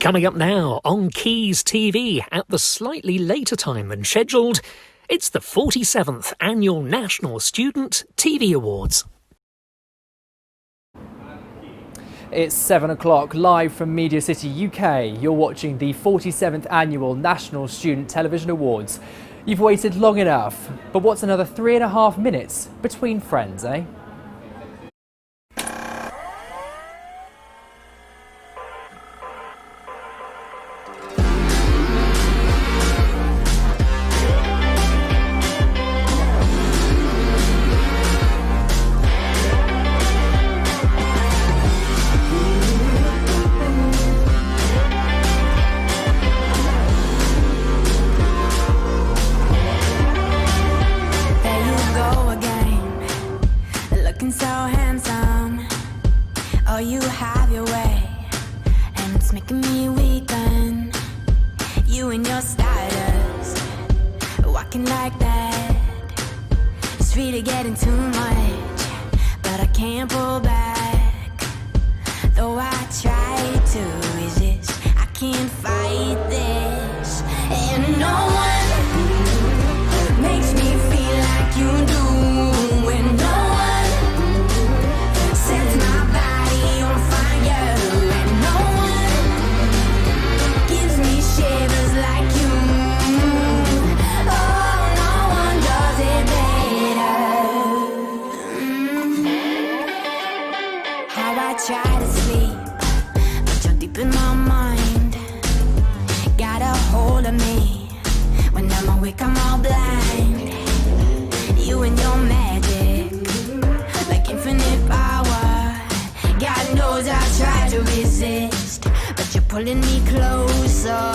Coming up now on Quays TV at the slightly later time than scheduled, it's the 47th Annual National Student TV Awards. It's 7 o'clock, live from Media City UK. You're watching the 47th Annual National Student Television Awards. You've waited long enough, but what's another 3.5 minutes between friends, eh? So handsome, oh, you have your way, and it's making me weaken. You and your stardust, walking like that. It's really getting too much, but I can't pull back. Though I try to resist, I can't fight this. And no one makes me feel like you do. And no try to sleep, but you're deep in my mind. Got a hold of me. When I'm awake, I'm all blind. You and your magic, like infinite power. God knows I try to resist, but you're pulling me closer.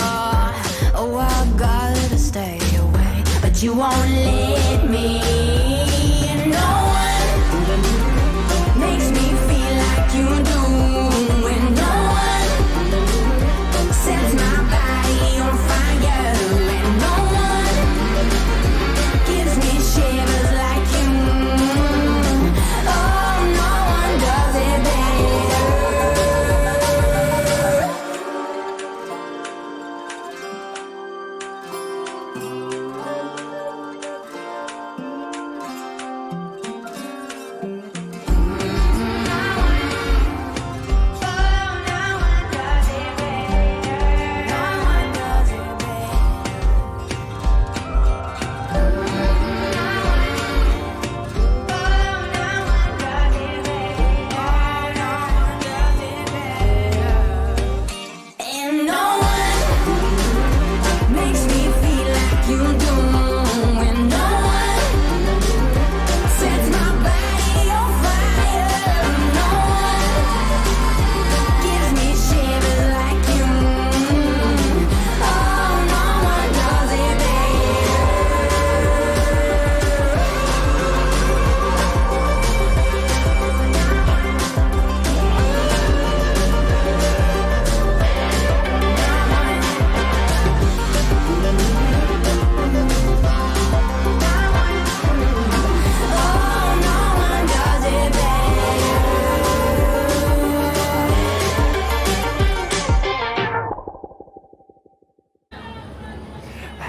Oh, I gotta stay away, but you won't let me. No one makes me feel like you do, and no one sets my body on fire, and no one gives me shivers like you. Oh, no one does it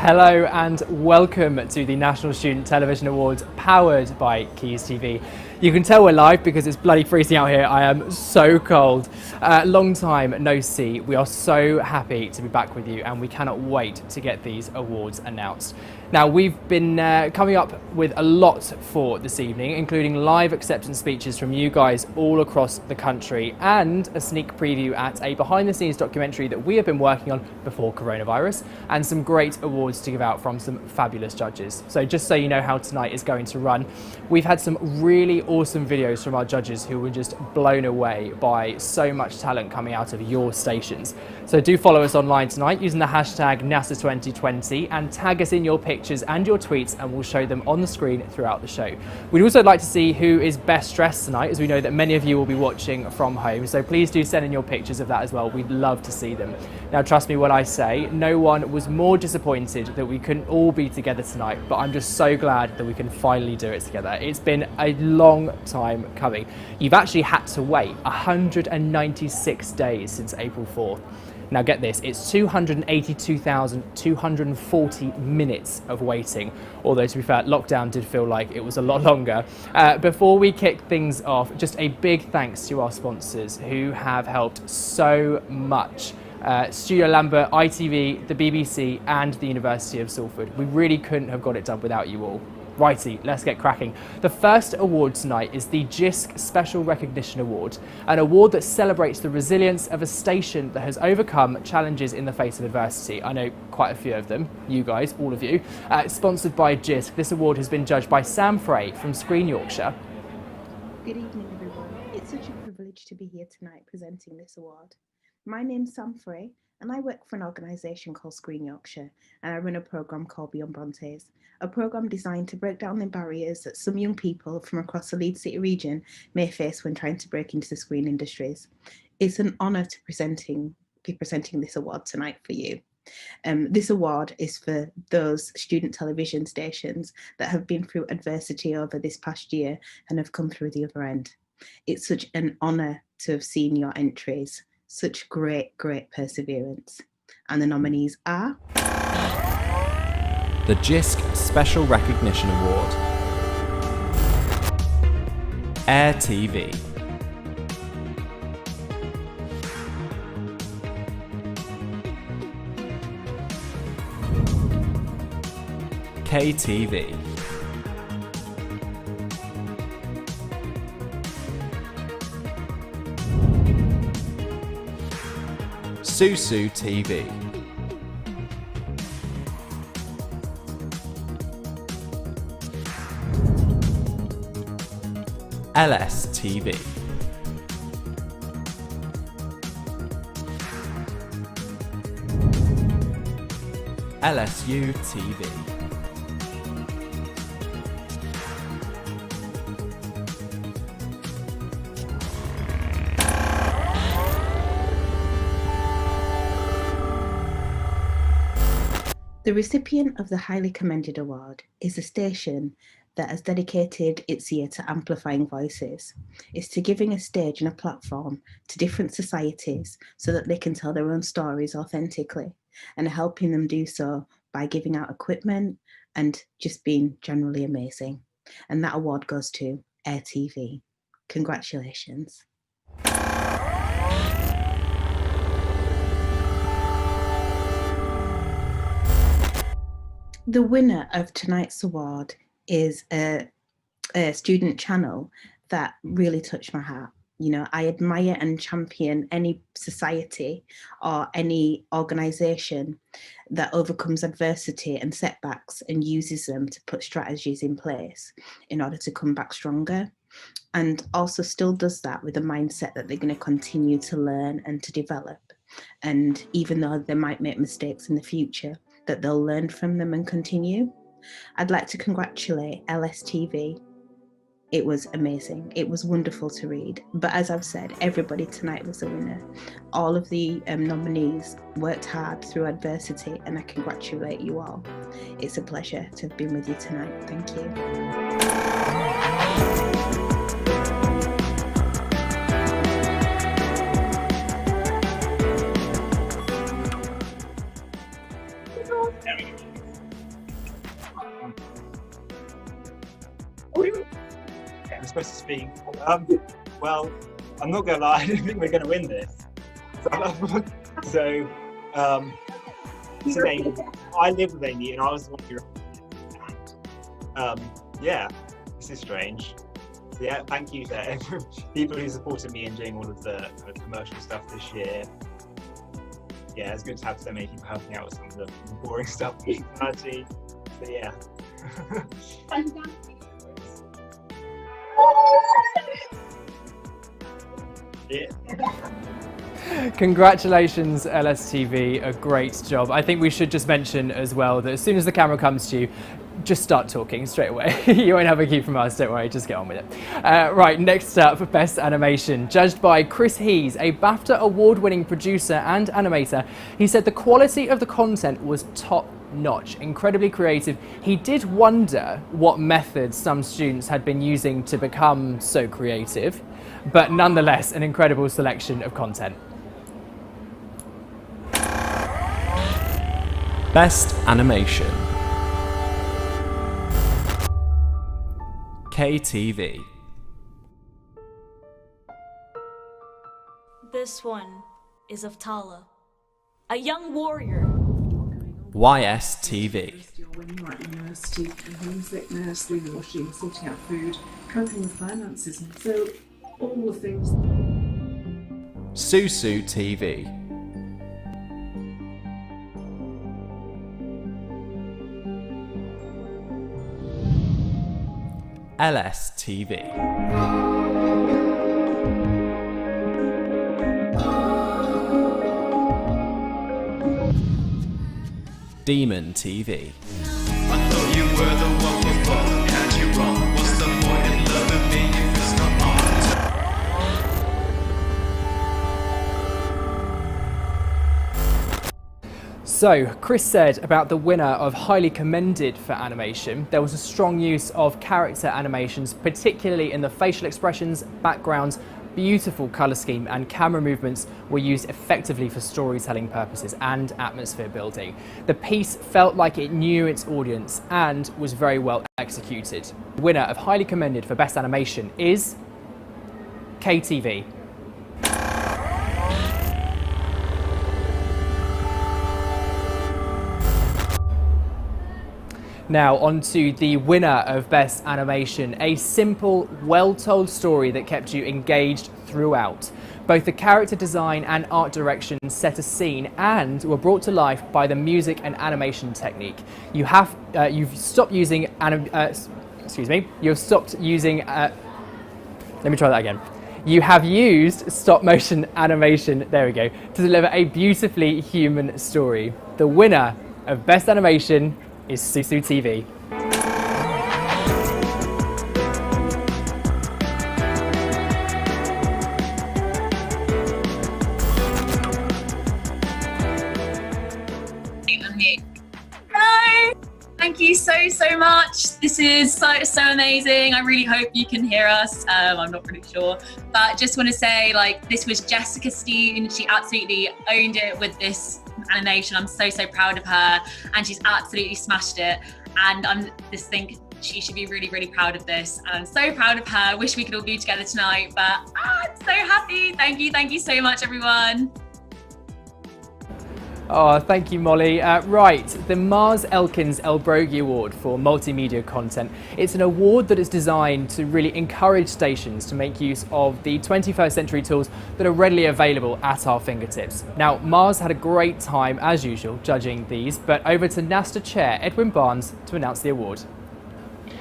Hello and welcome to the National Student Television Awards powered by Quays TV. You can tell we're live because it's bloody freezing out here. I am so cold. Long time no see. We are so happy to be back with you and we cannot wait to get these awards announced. Now, we've been coming up with a lot for this evening, including live acceptance speeches from you guys all across the country and a sneak preview at a behind-the-scenes documentary that we have been working on before coronavirus, and some great awards to give out from some fabulous judges. So just so you know how tonight is going to run, we've had some really awesome videos from our judges who were just blown away by so much talent coming out of your stations. So do follow us online tonight using the hashtag NASA2020 and tag us in your pictures and your tweets, and we'll show them on the screen throughout the show. We'd also like to see who is best dressed tonight, as we know that many of you will be watching from home, so please do send in your pictures of that as well. We'd love to see them. Now, trust me when I say no one was more disappointed that we couldn't all be together tonight, but I'm just so glad that we can finally do it together. It's been a long time coming. You've actually had to wait 196 days since April 4th. Now get this, it's 282,240 minutes of waiting, although to be fair, lockdown did feel like it was a lot longer. Before we kick things off, just a big thanks to our sponsors who have helped so much. Studio Lambert, ITV, the BBC and the University of Salford. We really couldn't have got it done without you all. Righty, let's get cracking. The first award tonight is the JISC Special Recognition Award, an award that celebrates the resilience of a station that has overcome challenges in the face of adversity. I know quite a few of them, you guys, all of you. Sponsored by JISC, this award has been judged by Sam Frey from Screen Yorkshire. Good evening, everyone. It's such a privilege to be here tonight presenting this award. My name's Sam Frey, and I work for an organisation called Screen Yorkshire, and I run a programme called Beyond Montage, a programme designed to break down the barriers that some young people from across the Leeds City region may face when trying to break into the screen industries. It's an honour to be presenting this award tonight for you. This award is for those student television stations that have been through adversity over this past year and have come through the other end. It's such an honour to have seen your entries. Such great perseverance. And the nominees are... the JISC Special Recognition Award. Air TV. KTV. Susu TV. LS TV. LSU TV. The recipient of the highly commended award is a station that has dedicated its year to amplifying voices. It's to giving a stage and a platform to different societies so that they can tell their own stories authentically, and helping them do so by giving out equipment and just being generally amazing. And that award goes to Air TV. Congratulations. The winner of tonight's award is a student channel that really touched my heart. You know, I admire and champion any society or any organisation that overcomes adversity and setbacks and uses them to put strategies in place in order to come back stronger, and also still does that with a mindset that they're going to continue to learn and to develop. And even though they might make mistakes in the future, that they'll learn from them and continue. I'd like to congratulate LSTV. It was amazing. It was wonderful to read. But as I've said, everybody tonight was a winner. All of the nominees worked hard through adversity, and I congratulate you all. It's a pleasure to have been with you tonight. Thank you. I'm supposed to speak. Well, I'm not gonna lie, I don't think we're gonna win this. So, so Amy, I live with Amy and I was the one who yeah, this is strange. So yeah, thank you to people who supported me in doing all of the kind of commercial stuff this year. Yeah, it's good to have so many people helping out with some of the boring stuff in society. So yeah. Yeah. Congratulations, LSTV, a great job. I think we should just mention as well that as soon as the camera comes to you, just start talking straight away. You won't have a cue from us, don't worry, just get on with it. Right, next up, Best Animation. Judged by Chris Hees, a BAFTA award-winning producer and animator, he said the quality of the content was top-notch, incredibly creative. He did wonder what methods some students had been using to become so creative, but nonetheless, an incredible selection of content. Best Animation. KTV. This one is of Tala, a young warrior. YSTV. When you're at university, and homesickness, doing the washing, sorting out food, coping with finances, and so all the things. Susu TV. LSTV. Demon TV. I thought you were the one before, had you wrong. What's the point in loving me if it's not on? So, Chris said about the winner of Highly Commended for Animation, there was a strong use of character animations, particularly in the facial expressions, backgrounds, beautiful colour scheme and camera movements were used effectively for storytelling purposes and atmosphere building. The piece felt like it knew its audience and was very well executed. The winner of Highly Commended for Best Animation is KTV. Now on to the winner of Best Animation, a simple, well-told story that kept you engaged throughout. Both the character design and art direction set a scene and were brought to life by the music and animation technique. You've stopped using You've stopped using let me try that again. You have used stop-motion animation, there we go, to deliver a beautifully human story. The winner of Best Animation is Susu TV. Hello! Thank you so much. This is so amazing. I really hope you can hear us. I'm not really sure, but just want to say, like, this was Jessica Steen. She absolutely owned it with this animation. I'm so proud of her, and she's absolutely smashed it. And I just think she should be really proud of this. And I'm so proud of her. Wish we could all be together tonight, but I'm so happy. Thank you so much, everyone. Oh, thank you, Molly. Right, the Mars Elkins Elbrogi Award for Multimedia Content. It's an award that is designed to really encourage stations to make use of the 21st century tools that are readily available at our fingertips. Now, Mars had a great time, as usual, judging these, but over to NASTA Chair Edwin Barnes to announce the award.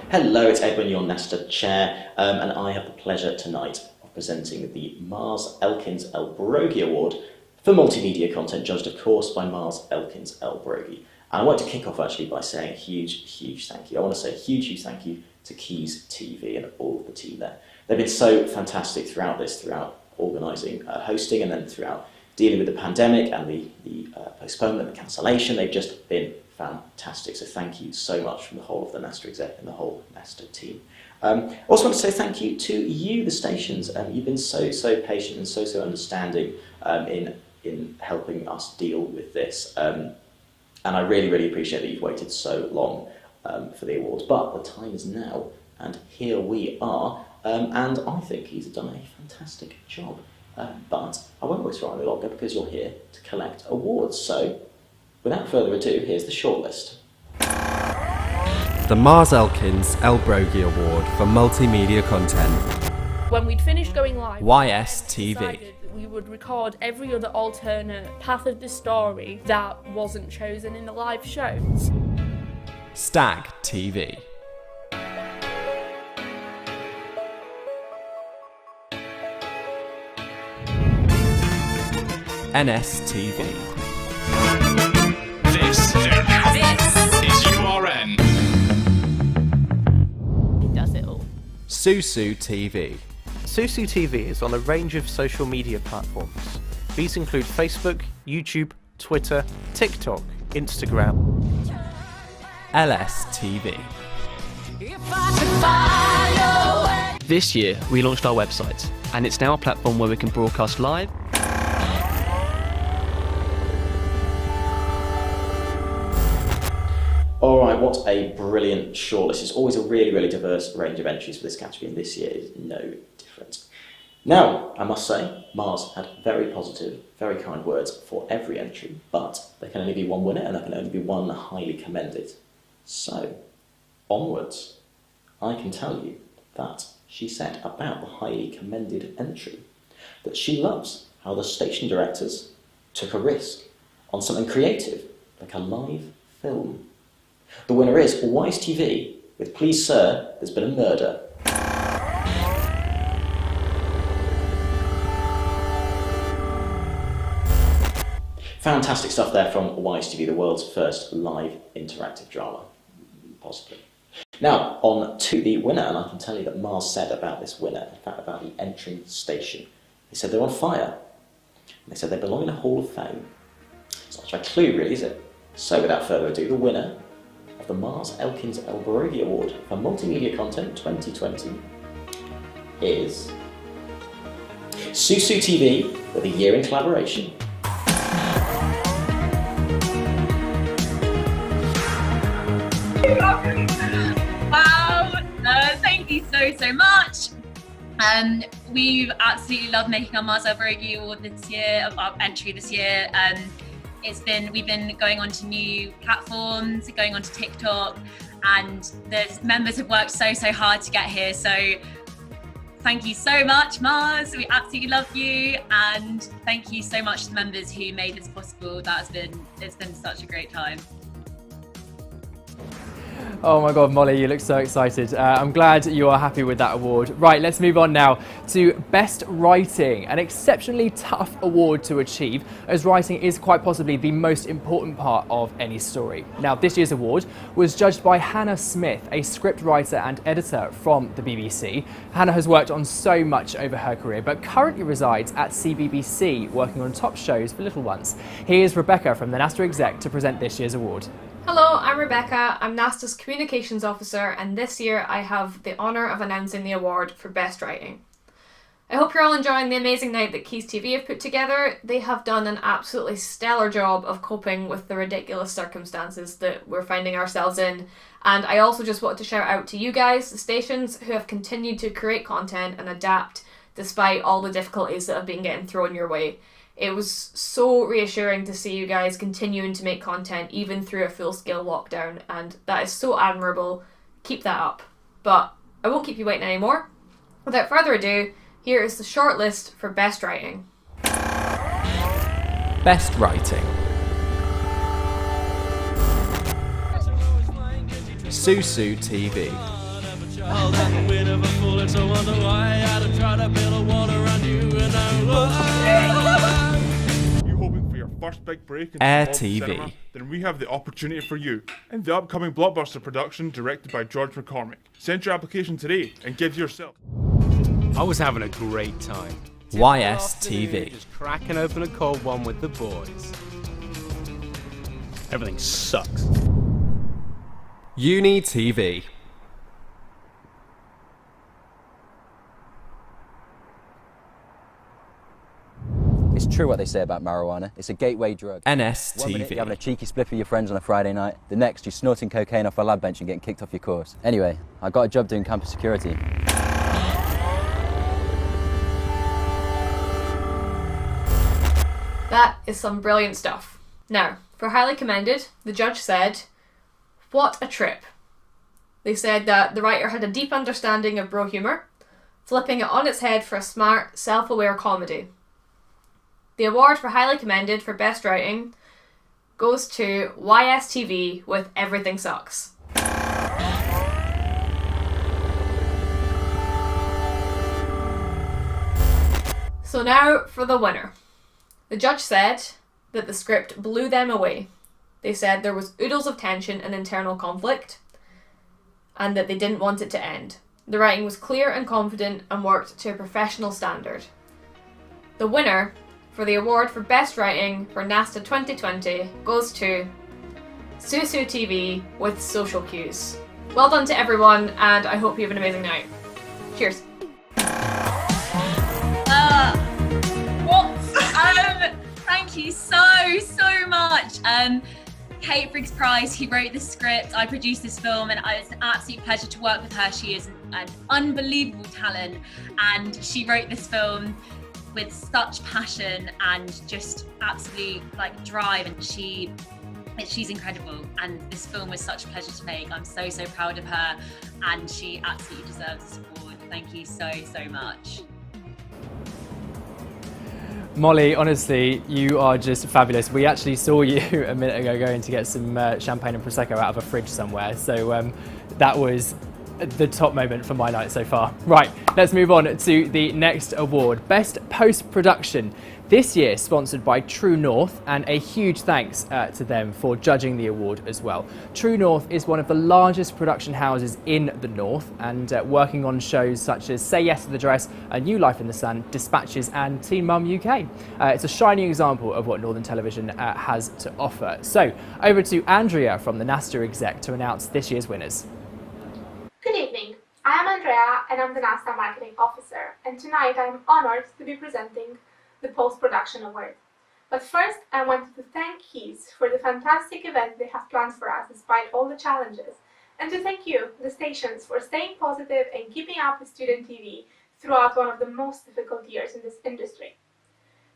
Hello, it's Edwin, your NASTA Chair, and I have the pleasure tonight of presenting the Mars Elkins Elbrogi Award for multimedia content, judged of course by Mars Elkins Elbrogi. And I want to kick off actually by saying a huge thank you. I want to say a huge thank you to Quays TV and all of the team there. They've been so fantastic throughout organising, hosting, and then throughout dealing with the pandemic and the postponement and the cancellation. They've just been fantastic. So thank you so much from the whole of the NASTA exec and the whole NASTA team. I also want to say thank you to you, the stations. You've been so patient and so understanding in helping us deal with this. And I really appreciate that you've waited so long for the awards. But the time is now, and here we are. And I think he's done a fantastic job. But I won't waste around any longer because you're here to collect awards. So, without further ado, here's the shortlist. The Mars Elkins Elbrogi Award for Multimedia Content. When we'd finished going live, YSTV. we would record every other alternate path of the story that wasn't chosen in the live shows. Stag TV. NSTV. This is URN. It does it all. Susu TV. Susu TV is on a range of social media platforms. These include Facebook, YouTube, Twitter, TikTok, Instagram. LSTV. This year, we launched our website, and it's now a platform where we can broadcast live, Alright, what a brilliant shortlist. It's always a really, really diverse range of entries for this category, and this year is no different. Now, I must say, Mars had very positive, very kind words for every entry, but there can only be one winner and there can only be one highly commended. So, onwards, I can tell you that she said about the highly commended entry that she loves how the station directors took a risk on something creative, like a live film. The winner is Wise TV with Please Sir, There's Been a Murder. Fantastic stuff there from Wise TV, the world's first live interactive drama, possibly. Now, on to the winner, and I can tell you that Mars said about this winner, in fact about the entering station, they said they're on fire. And they said they belong in a Hall of Fame. It's not much of a clue, really, is it? So, without further ado, the winner of the Mars Elkins Elborogi Award for Multimedia Content 2020 is Susu TV with a year in collaboration. Wow, thank you so much. We've absolutely loved making our Mars Elborogi Award this year, our entry this year. We've been going on to new platforms, going on to TikTok, and the members have worked so hard to get here. So thank you so much, Mars. We absolutely love you, and thank you so much to the members who made this possible. It's been such a great time. Oh my God, Molly, you look so excited. I'm glad you are happy with that award. Right, let's move on now to Best Writing, an exceptionally tough award to achieve, as writing is quite possibly the most important part of any story. Now, this year's award was judged by Hannah Smith, a script writer and editor from the BBC. Hannah has worked on so much over her career, but currently resides at CBBC, working on top shows for little ones. Here's Rebecca from the NASTA exec to present this year's award. Hello, I'm Rebecca. I'm NASTA's Communications Officer, and this year I have the honour of announcing the award for Best Writing. I hope you're all enjoying the amazing night that Quays TV have put together. They have done an absolutely stellar job of coping with the ridiculous circumstances that we're finding ourselves in. And I also just want to shout out to you guys, the stations, who have continued to create content and adapt despite all the difficulties that have been getting thrown your way. It was so reassuring to see you guys continuing to make content even through a full-scale lockdown, and that is so admirable. Keep that up. But I won't keep you waiting anymore. Without further ado, here is the shortlist for Best Writing. Best Writing. Susu TV. You hoping for your first big break in Air small TV. cinema? Then we have the opportunity for you in the upcoming blockbuster production directed by George McCormick. Send your application today and give yourself. I was having a great time. YS TV. Just cracking open a cold one with the boys. Everything sucks. Uni TV. It's true what they say about marijuana. It's a gateway drug. NS One minute TV. you're having a cheeky spliff with your friends on a Friday night. The next, you're snorting cocaine off a lab bench and getting kicked off your course. Anyway, I got a job doing campus security. That is some brilliant stuff. Now, for highly commended, the judge said, "What a trip." They said that the writer had a deep understanding of bro humour, flipping it on its head for a smart, self-aware comedy. The award for highly commended for Best Writing goes to YSTV with Everything Sucks. So now for the winner. The judge said that the script blew them away. They said there was oodles of tension and internal conflict, and that they didn't want it to end. The writing was clear and confident and worked to a professional standard. The winner for the award for Best Writing for NASTA 2020 goes to Susu TV with Social Cues. Well done to everyone, and I hope you have an amazing night. Cheers. Thank you so much. Kate Briggs-Price, who wrote the script. I produced this film, and it was an absolute pleasure to work with her. She is an unbelievable talent, and she wrote this film with such passion and just absolute drive, and she's incredible, and this film was such a pleasure to make. I'm so proud of her, and she absolutely deserves this award. Thank you so much. Molly, honestly, you are just fabulous. We actually saw you a minute ago going to get some champagne and Prosecco out of a fridge somewhere, so that was the top moment for my night so far. Right, let's move on to the next award, Best Post-Production. This year sponsored by True North, and a huge thanks to them for judging the award as well. True North is one of the largest production houses in the North, and working on shows such as Say Yes to the Dress, A New Life in the Sun, Dispatches and Teen Mum UK. It's a shining example of what Northern Television has to offer. So over to Andrea from the NASTA exec to announce this year's winners. Good evening, I am Andrea and I'm the NASTA Marketing Officer, and tonight I am honoured to be presenting the Post-Production Award. But first I wanted to thank Quays for the fantastic event they have planned for us despite all the challenges, and to thank you, the stations, for staying positive and keeping up with student TV throughout one of the most difficult years in this industry.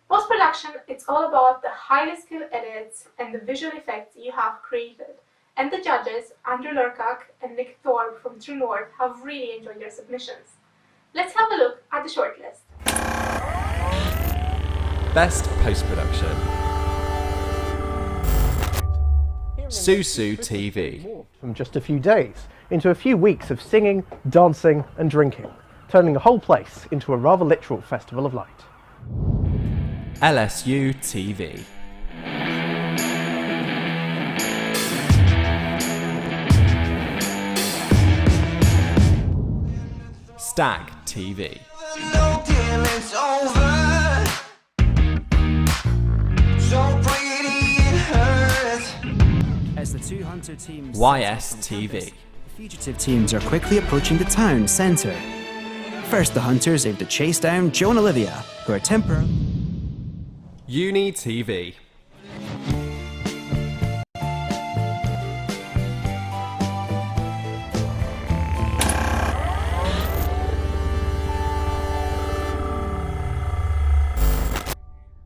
Post-production, it's all about the highly skilled edits and the visual effects you have created. And the judges, Andrew Lurcock and Nick Thorpe from True North, have really enjoyed their submissions. Let's have a look at the shortlist. Best Post-Production. Susu TV. From just a few days into a few weeks of singing, dancing and drinking, turning the whole place into a rather literal festival of light. LSU TV. Stag TV. As the two hunter teams YS TV. The fugitive teams are quickly approaching the town centre. First, the hunters aim to chase down Joe and Olivia, who are temporarily... Uni TV.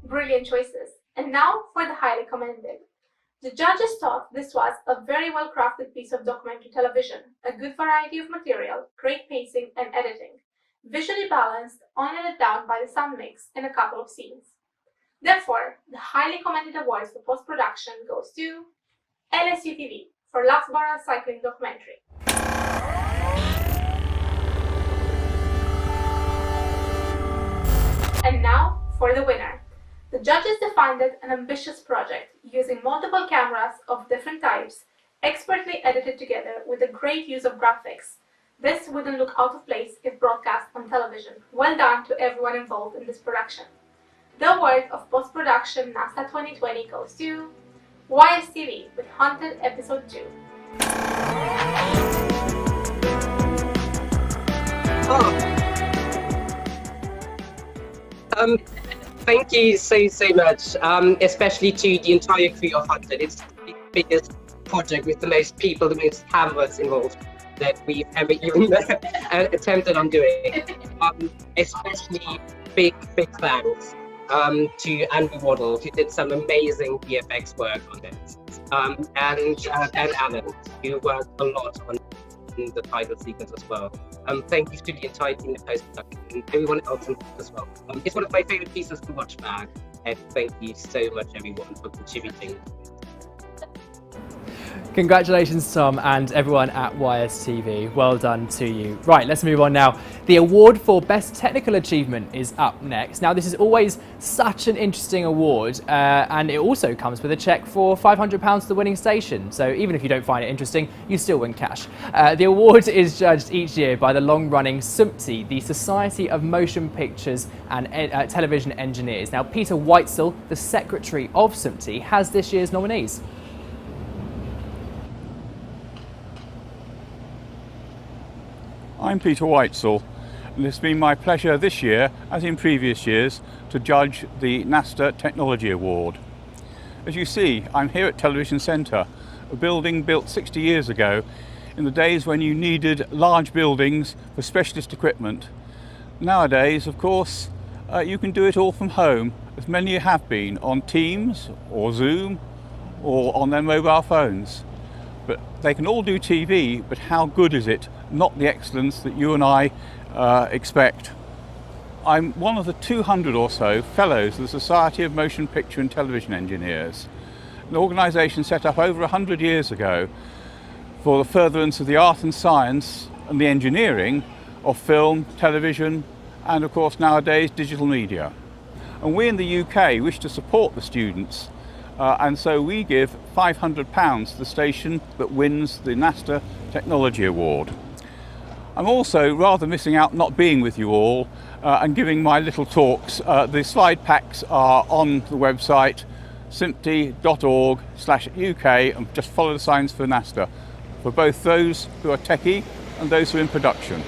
Brilliant choices. And now for the highly commended. The judges thought this was a very well crafted piece of documentary television, a good variety of material, great pacing and editing, visually balanced, only let down by the sound mix in a couple of scenes. Therefore, the highly commended awards for post-production goes to LSU TV for Loughborough Cycling Documentary. And now for the winner. The judges defined it an ambitious project, using multiple cameras of different types, expertly edited together with a great use of graphics. This wouldn't look out of place if broadcast on television. Well done to everyone involved in this production. The award of post-production NASTA 2020 goes to YSTV with Haunted Episode 2. Thank you so much, especially to the entire crew of Haunted. It's the biggest project with the most people, the most cameras involved that we've ever even attempted on doing. Especially big thanks to Andrew Waddle, who did some amazing VFX work on it, and Ben Allen, who worked a lot on the title sequence as well. Thank you to the entire team of post-production and everyone else involved as well. It's one of my favourite pieces to watch back, and thank you so much everyone for contributing. Congratulations, Tom, and everyone at YSTV. Well done to you. Right, let's move on now. The award for Best Technical Achievement is up next. Now, this is always such an interesting award, and it also comes with a cheque for £500 to the winning station. So even if you don't find it interesting, you still win cash. The award is judged each year by the long-running SMPTE, the Society of Motion Pictures and Television Engineers. Now, Peter Whitesell, the secretary of SMPTE, has this year's nominees. I'm Peter Whitesell, and it's been my pleasure this year, as in previous years, to judge the NASTA Technology Award. As you see, I'm here at Television Centre, a building built 60 years ago, in the days when you needed large buildings for specialist equipment. Nowadays, of course, you can do it all from home, as many have been on Teams or Zoom or on their mobile phones. But they can all do TV, but how good is it? Not the excellence that you and I expect. I'm one of the 200 or so fellows of the Society of Motion Picture and Television Engineers, an organisation set up over 100 years ago for the furtherance of the art and science and the engineering of film, television, and of course nowadays digital media. And we in the UK wish to support the students, and so we give £500 to the station that wins the NASTA Technology Award. I'm also rather missing out not being with you all and giving my little talks. The slide packs are on the website simpty.org/UK, and just follow the signs for NASTA, for both those who are techie and those who are in production.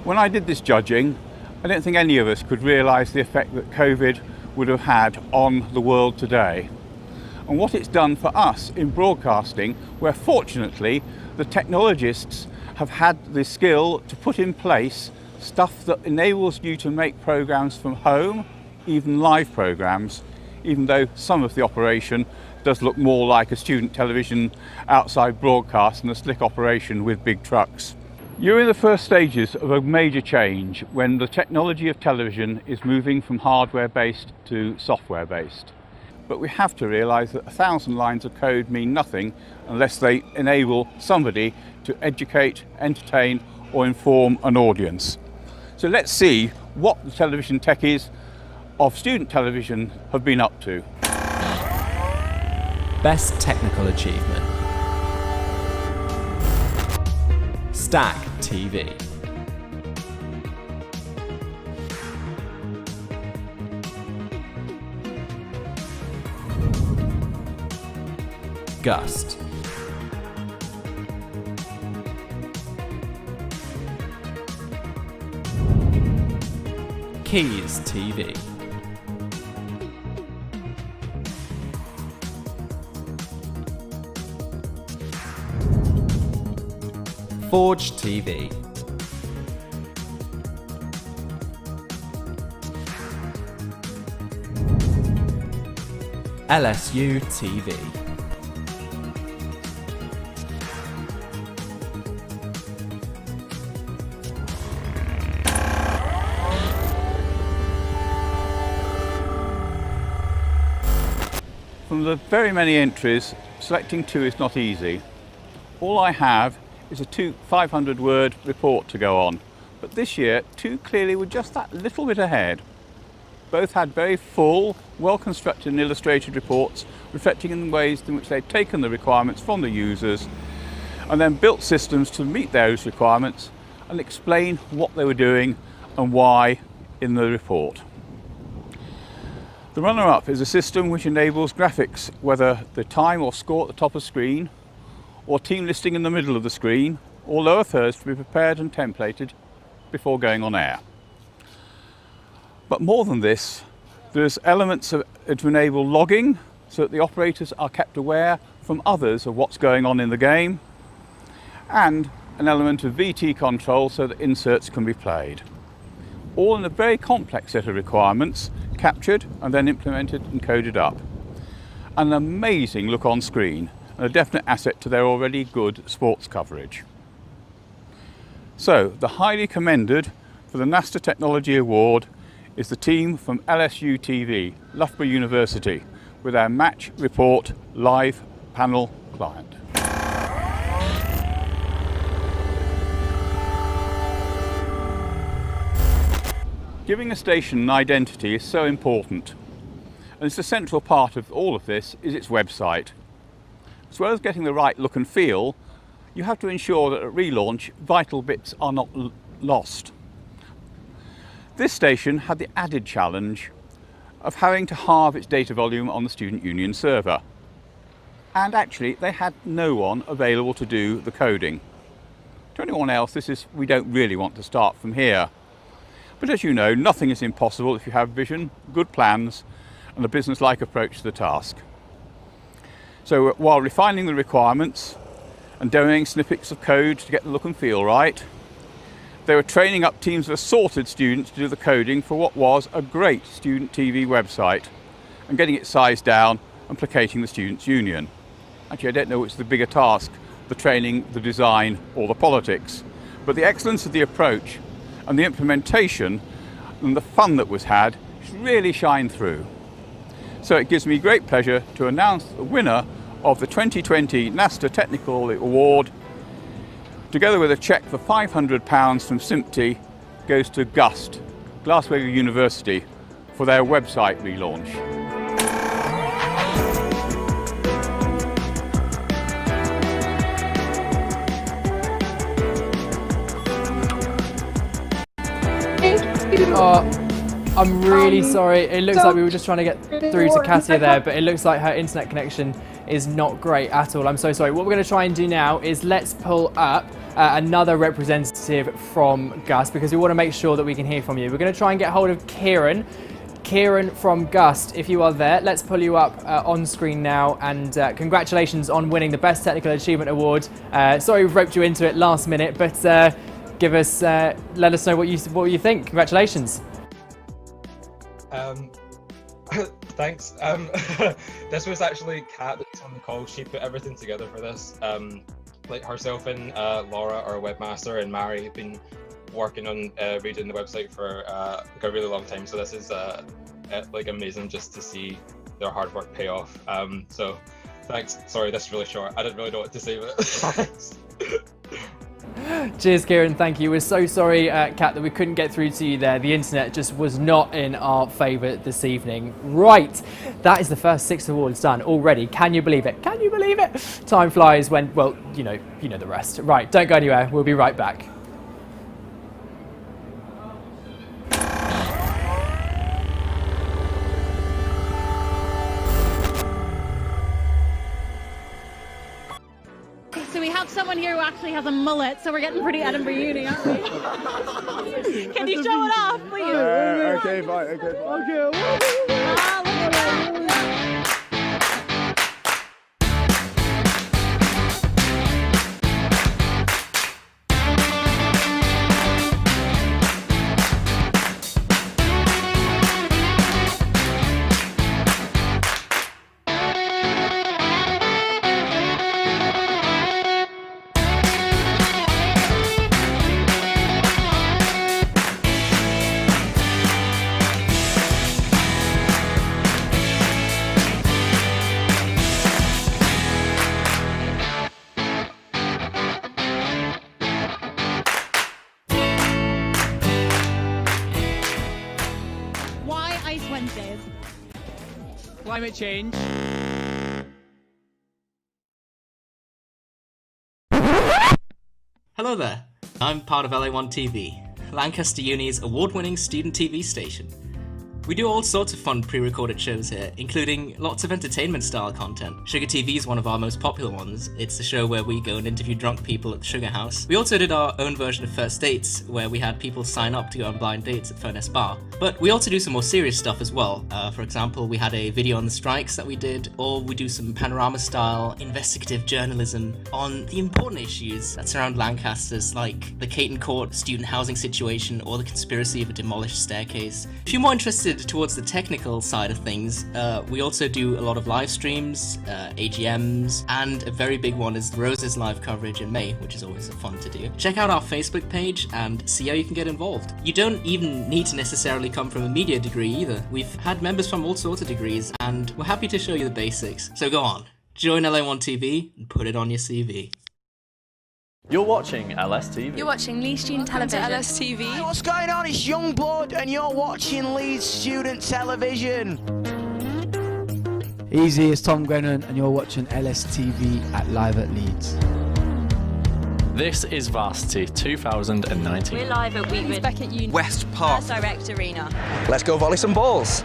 When I did this judging, I don't think any of us could realise the effect that COVID would have had on the world today, and what it's done for us in broadcasting, where fortunately the technologists have had the skill to put in place stuff that enables you to make programmes from home, even live programmes, even though some of the operation does look more like a student television outside broadcast than a slick operation with big trucks. You're in the first stages of a major change when the technology of television is moving from hardware-based to software-based. But we have to realise that 1,000 lines of code mean nothing unless they enable somebody to educate, entertain or inform an audience. So let's see what the television techies of student television have been up to. Best technical achievement. Stag TV. Gust. Quays TV. Forge TV. LSU TV. From the very many entries, selecting two is not easy. All I have is a 500-word report to go on, but this year two clearly were just that little bit ahead. Both had very full, well-constructed and illustrated reports reflecting in the ways in which they'd taken the requirements from the users and then built systems to meet those requirements and explain what they were doing and why in the report. The runner-up is a system which enables graphics, whether the time or score at the top of the screen, or team listing in the middle of the screen, or lower thirds to be prepared and templated before going on air. But more than this, there's elements to enable logging so that the operators are kept aware from others of what's going on in the game, and an element of VT control so that inserts can be played. All in a very complex set of requirements, captured and then implemented and coded up. An amazing look on screen, and a definite asset to their already good sports coverage. So, the highly commended for the NASTA Technology Award is the team from LSU TV, Loughborough University, with our Match Report live panel client. Giving a station an identity is so important, and it's a central part of all of this is its website. As well as getting the right look and feel, you have to ensure that at relaunch vital bits are not lost. This station had the added challenge of having to halve its data volume on the Student Union server. And actually they had no one available to do the coding. To anyone else, we don't really want to start from here. But as you know, nothing is impossible if you have vision, good plans and a business-like approach to the task. So while refining the requirements and demoing snippets of code to get the look and feel right, they were training up teams of assorted students to do the coding for what was a great student TV website and getting it sized down and placating the Students' Union. Actually, I don't know which is the bigger task, the training, the design, or the politics. But the excellence of the approach and the implementation and the fun that was had really shine through. So it gives me great pleasure to announce the winner of the 2020 NASTA Technical Award, together with a cheque for £500 from SIMPTY, goes to GUST, Glasgow University, for their website relaunch. Oh, I'm really sorry. It looks like we were just trying to get through to Katia there, but it looks like her internet connection is not great at all. I'm so sorry. What we're going to try and do now is let's pull up another representative from GUST, because we want to make sure that we can hear from you. We're going to try and get hold of Kieran. Kieran from GUST, if you are there, let's pull you up on screen now, and congratulations on winning the Best Technical Achievement Award. Sorry we've roped you into it last minute, but let us know what you think. Congratulations. Thanks. This was actually Kat that's on the call. She put everything together for this. Like herself and Laura, our webmaster, and Mary have been working on redoing the website for like a really long time. So this is like amazing just to see their hard work pay off. So thanks. Sorry, this is really short. I didn't really know what to say, but thanks. Cheers, Kieran. Thank you. We're so sorry, Kat, that we couldn't get through to you there. The internet just was not in our favour this evening. Right, that is the first 6 awards done already. Can you believe it? Can you believe it? Time flies when, well, you know the rest. Right, don't go anywhere. We'll be right back. So we have someone here who actually has a mullet, so we're getting pretty Edinburgh Uni, aren't we? Can you show it off, please? Okay, fine. Climate change. Hello there, I'm part of LA1 TV, Lancaster Uni's award-winning student TV station. We do all sorts of fun pre-recorded shows here, including lots of entertainment-style content. Sugar TV is one of our most popular ones. It's the show where we go and interview drunk people at the Sugar House. We also did our own version of First Dates, where we had people sign up to go on blind dates at Furnace Bar. But we also do some more serious stuff as well. For example, we had a video on the strikes that we did, or we do some panorama-style investigative journalism on the important issues that surround Lancasters, like the Caton Court student housing situation or the conspiracy of a demolished staircase. If you're more interested towards the technical side of things, we also do a lot of live streams, AGMs, and a very big one is Rose's live coverage in May, which is always fun to do. Check out our Facebook page and see how you can get involved. You don't even need to necessarily come from a media degree either. We've had members from all sorts of degrees, and we're happy to show you the basics. So go on, join LA1 TV and put it on your CV. You're watching LSTV. You're watching Leeds Student Television. LSTV. What's going on? It's Youngblood, and you're watching Leeds Student Television. Easy, it's Tom Grennan, and you're watching LSTV at Live at Leeds. This is Varsity 2019. We're live at Wheatwood. Back at Uni. West Park. Direct Arena. Let's go volley some balls.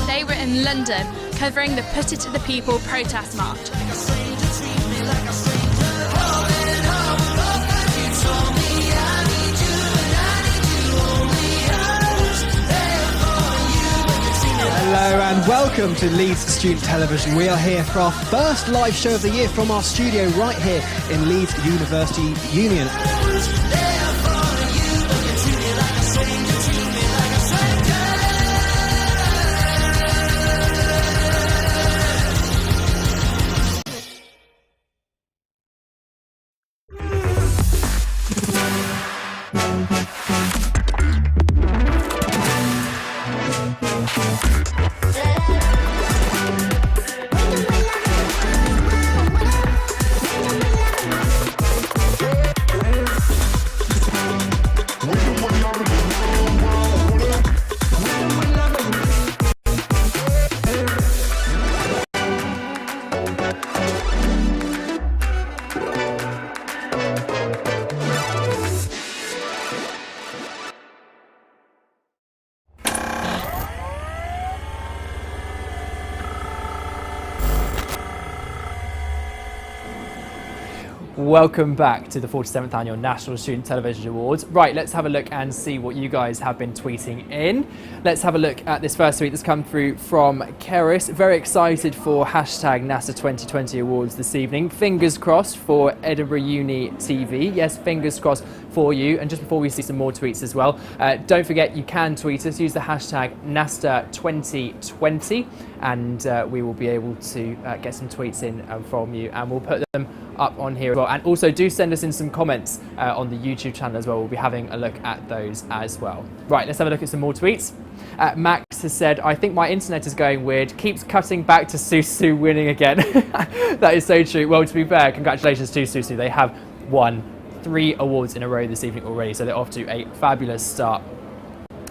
Today we're in London, covering the Put It to the People protest march. welcome to Leeds Student Television. We are here for our first live show of the year from our studio right here in Leeds University Union. Welcome back to the 47th Annual National Student Television Awards. Right, let's have a look and see what you guys have been tweeting in. Let's have a look at this first tweet that's come through from Keris. Very excited for hashtag NASA 2020 Awards this evening. Fingers crossed for Edinburgh Uni TV. Yes, fingers crossed for you. And just before we see some more tweets as well, don't forget you can tweet us. Use the hashtag NASA 2020 and we will be able to get some tweets in from you, and we'll put them up on here as well. And also do send us in some comments on the YouTube channel as well. We'll be having a look at those as well. Right, let's have a look at some more tweets. Max has said, I think my internet is going weird. Keeps cutting back to Susu winning again. That is so true. Well, to be fair, congratulations to Susu. They have won 3 awards in a row this evening already, so they're off to a fabulous start.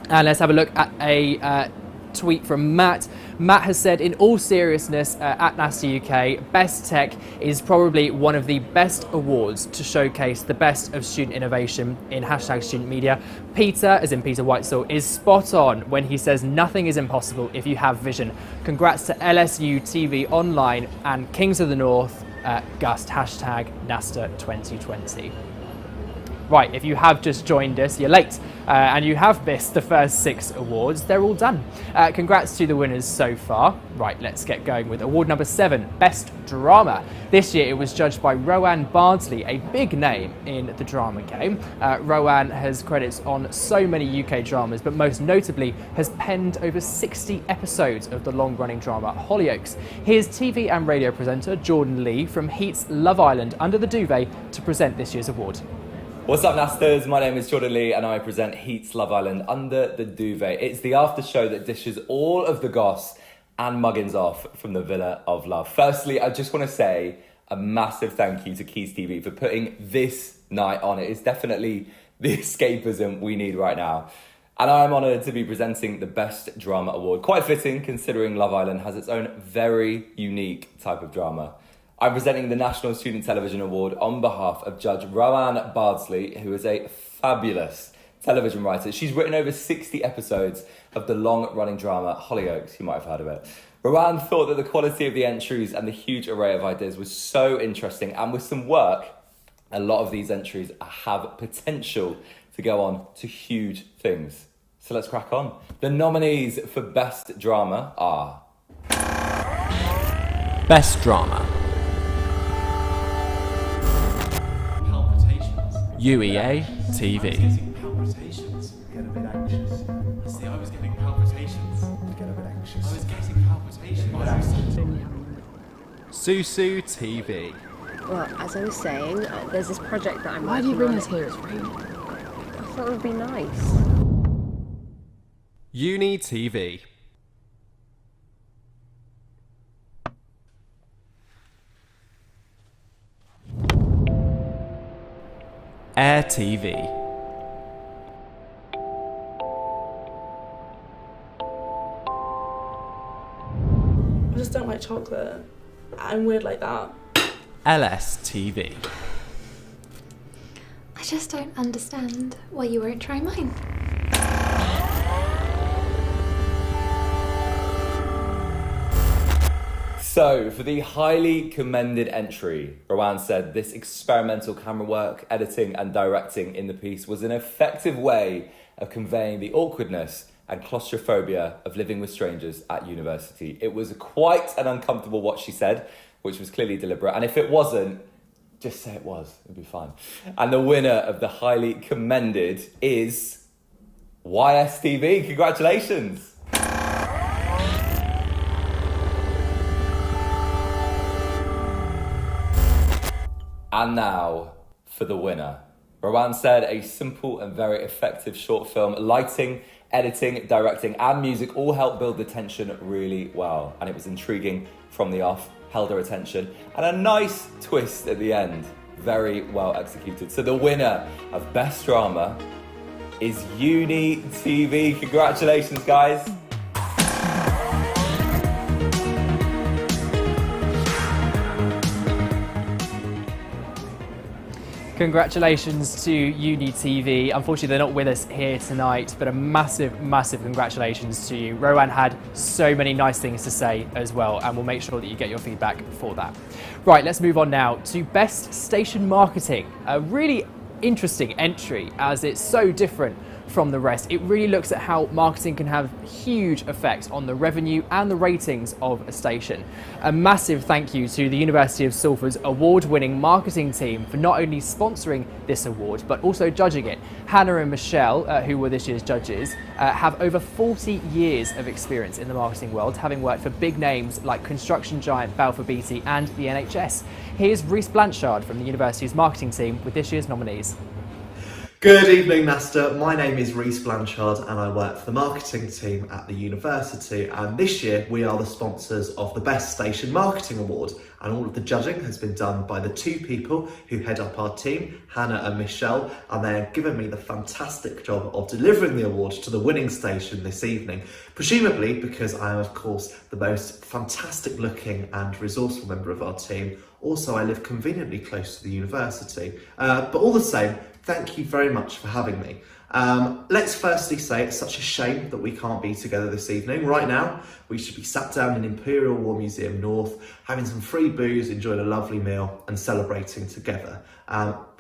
And let's have a look at a tweet from Matt. Matt has said, in all seriousness, at NASA UK, Best Tech is probably one of the best awards to showcase the best of student innovation in hashtag student media. Peter, as in Peter Whitesell, is spot on when he says nothing is impossible if you have vision. Congrats to LSU TV Online and Kings of the North, Gust, hashtag NASA 2020. Right, if you have just joined us, you're late, and you have missed the first 6 awards. They're all done. Congrats to the winners so far. Right, let's get going with award number 7, Best Drama. This year it was judged by Rowan Bardsley, a big name in the drama game. Rowan has credits on so many UK dramas, but most notably has penned over 60 episodes of the long-running drama Hollyoaks. Here's TV and radio presenter Jordan Lee from Heat's Love Island Under the Duvet to present this year's award. What's up, Nastas? My name is Jordan Lee and I present Heat's Love Island Under the Duvet. It's the after show that dishes all of the goss and muggins off from the Villa of Love. Firstly, I just want to say a massive thank you to Quays TV for putting this night on. It is definitely the escapism we need right now. And I am honoured to be presenting the Best Drama Award. Quite fitting considering Love Island has its own very unique type of drama. I'm presenting the National Student Television Award on behalf of Judge Rowan Bardsley, who is a fabulous television writer. She's written over 60 episodes of the long-running drama Hollyoaks. You might have heard of it. Rowan thought that the quality of the entries and the huge array of ideas was so interesting, and with some work, a lot of these entries have potential to go on to huge things. So let's crack on. The nominees for Best Drama are... Best Drama. UEA TV. Palpitations. Get a bit anxious. See, I was getting palpitations. Get a bit anxious. I was getting palpitations. Susu TV. Well, as I was saying, there's this project that I'm Why do you working bring on. us here? It's raining. I thought it would be nice. Uni TV. Air TV. I just don't like chocolate. I'm weird like that. LS TV. I just don't understand why you won't try mine. So, for the highly commended entry, Rowan said this experimental camera work, editing and directing in the piece was an effective way of conveying the awkwardness and claustrophobia of living with strangers at university. It was quite an uncomfortable what she said, which was clearly deliberate. And if it wasn't, just say it was, it'd be fine. And the winner of the highly commended is YSTV. Congratulations. And now for the winner. Rowan said a simple and very effective short film. Lighting, editing, directing and music all helped build the tension really well. And it was intriguing from the off, held her attention. And a nice twist at the end. Very well executed. So the winner of Best Drama is Uni TV. Congratulations, guys. Congratulations to Uni TV. Unfortunately, they're not with us here tonight, but a massive, massive congratulations to you. Rowan had so many nice things to say as well, and we'll make sure that you get your feedback for that. Right, let's move on now to Best Station Marketing. A really interesting entry as it's so different from the rest. It really looks at how marketing can have huge effects on the revenue and the ratings of a station. A massive thank you to the University of Salford's award-winning marketing team for not only sponsoring this award but also judging it. Hannah and Michelle, who were this year's judges, have over 40 years of experience in the marketing world, having worked for big names like construction giant Balfour Beatty and the NHS. Here's Reece Blanchard from the university's marketing team with this year's nominees. Good evening, Nasta. My name is Reece Blanchard and I work for the marketing team at the university, and this year we are the sponsors of the Best Station Marketing Award, and all of the judging has been done by the two people who head up our team, Hannah and Michelle, and they have given me the fantastic job of delivering the award to the winning station this evening, presumably because I am of course the most fantastic looking and resourceful member of our team. Also, I live conveniently close to the university, but all the same, thank you very much for having me. Let's firstly say it's such a shame that we can't be together this evening. Right now, we should be sat down in Imperial War Museum North, having some free booze, enjoying a lovely meal and celebrating together.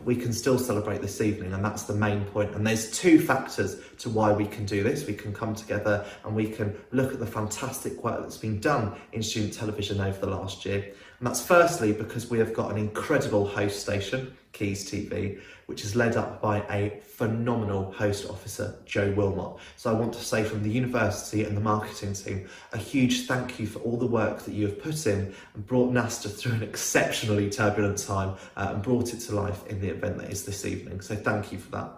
We can still celebrate this evening, and that's the main point. And there's two factors to why we can do this. We can come together and we can look at the fantastic work that's been done in student television over the last year. And that's firstly because we have got an incredible host station, Quays TV, which is led up by a phenomenal host officer, Joe Wilmot. So I want to say from the university and the marketing team, a huge thank you for all the work that you have put in and brought Nasta through an exceptionally turbulent time and brought it to life in the event that is this evening. So thank you for that.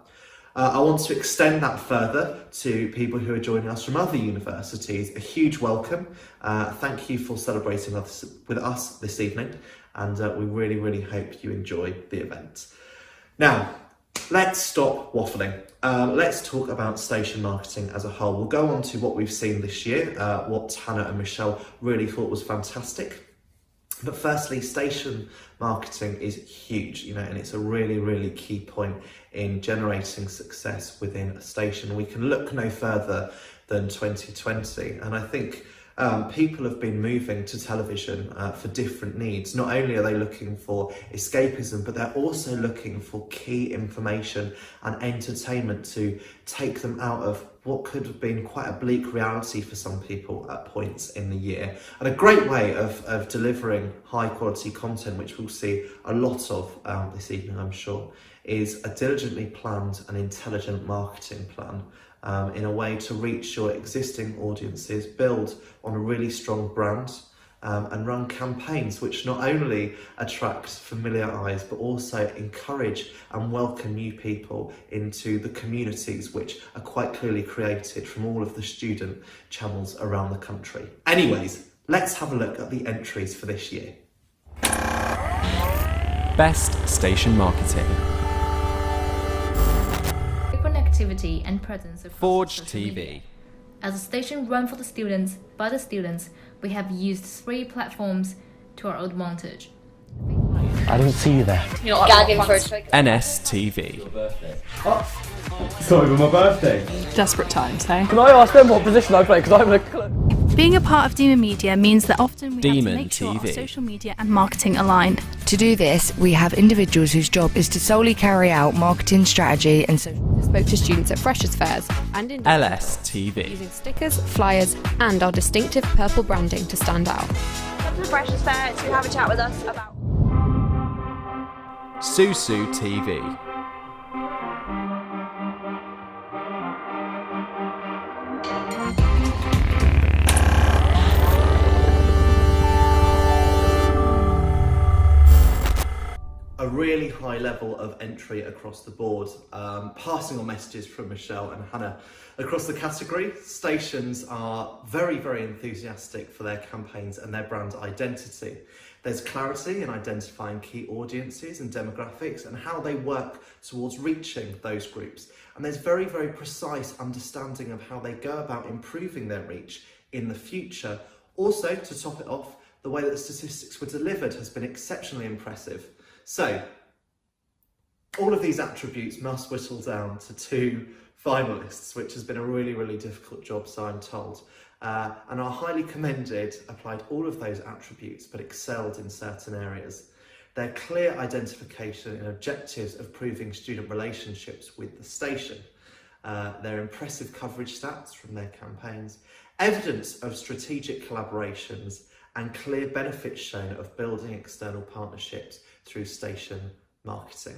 I want to extend that further to people who are joining us from other universities. A huge welcome. Thank you for celebrating with us this evening, and we really, really hope you enjoy the event. Now, let's stop waffling. Let's talk about station marketing as a whole. We'll go on to what we've seen this year, what Hannah and Michelle really thought was fantastic. But firstly, station marketing is huge, and it's a really, really key point in generating success within a station. We can look no further than 2020, and I think people have been moving to television for different needs. Not only are they looking for escapism, but they're also looking for key information and entertainment to take them out of what could have been quite a bleak reality for some people at points in the year. And a great way of delivering high quality content, which we'll see a lot of this evening, I'm sure, is a diligently planned and intelligent marketing plan in a way to reach your existing audiences, build on a really strong brand, and run campaigns which not only attract familiar eyes but also encourage and welcome new people into the communities which are quite clearly created from all of the student channels around the country. Anyways, let's have a look at the entries for this year. Best Station Marketing. Connectivity and presence of Forge TV. As a station run for the students, by the students, we have used 3 platforms to our advantage. I didn't see you there. You're gagging for a trick. NSTV. It's not even my birthday. Desperate times, hey? Can I ask them what position I play? Because I'm a... Being a part of Demon Media means that often we have to Demon make sure our TV. social media and marketing align. To do this, we have individuals whose job is to solely carry out marketing strategy and social. spoke to students at Freshers Fairs and in LSTV. using stickers, flyers, and our distinctive purple branding to stand out. Come to the Freshers Fair to have a chat with us about Susu TV. A really high level of entry across the board, passing on messages from Michelle and Hannah across the category. Stations are very, very enthusiastic for their campaigns and their brand identity. There's clarity in identifying key audiences and demographics and how they work towards reaching those groups. And there's very, very precise understanding of how they go about improving their reach in the future. Also, to top it off, the way that the statistics were delivered has been exceptionally impressive. So, all of these attributes must whittle down to 2 finalists, which has been a really, really difficult job, so I'm told. And our highly commended applied all of those attributes, but excelled in certain areas. Their clear identification and objectives of proving student relationships with the station. Their impressive coverage stats from their campaigns. Evidence of strategic collaborations and clear benefits shown of building external partnerships through station marketing.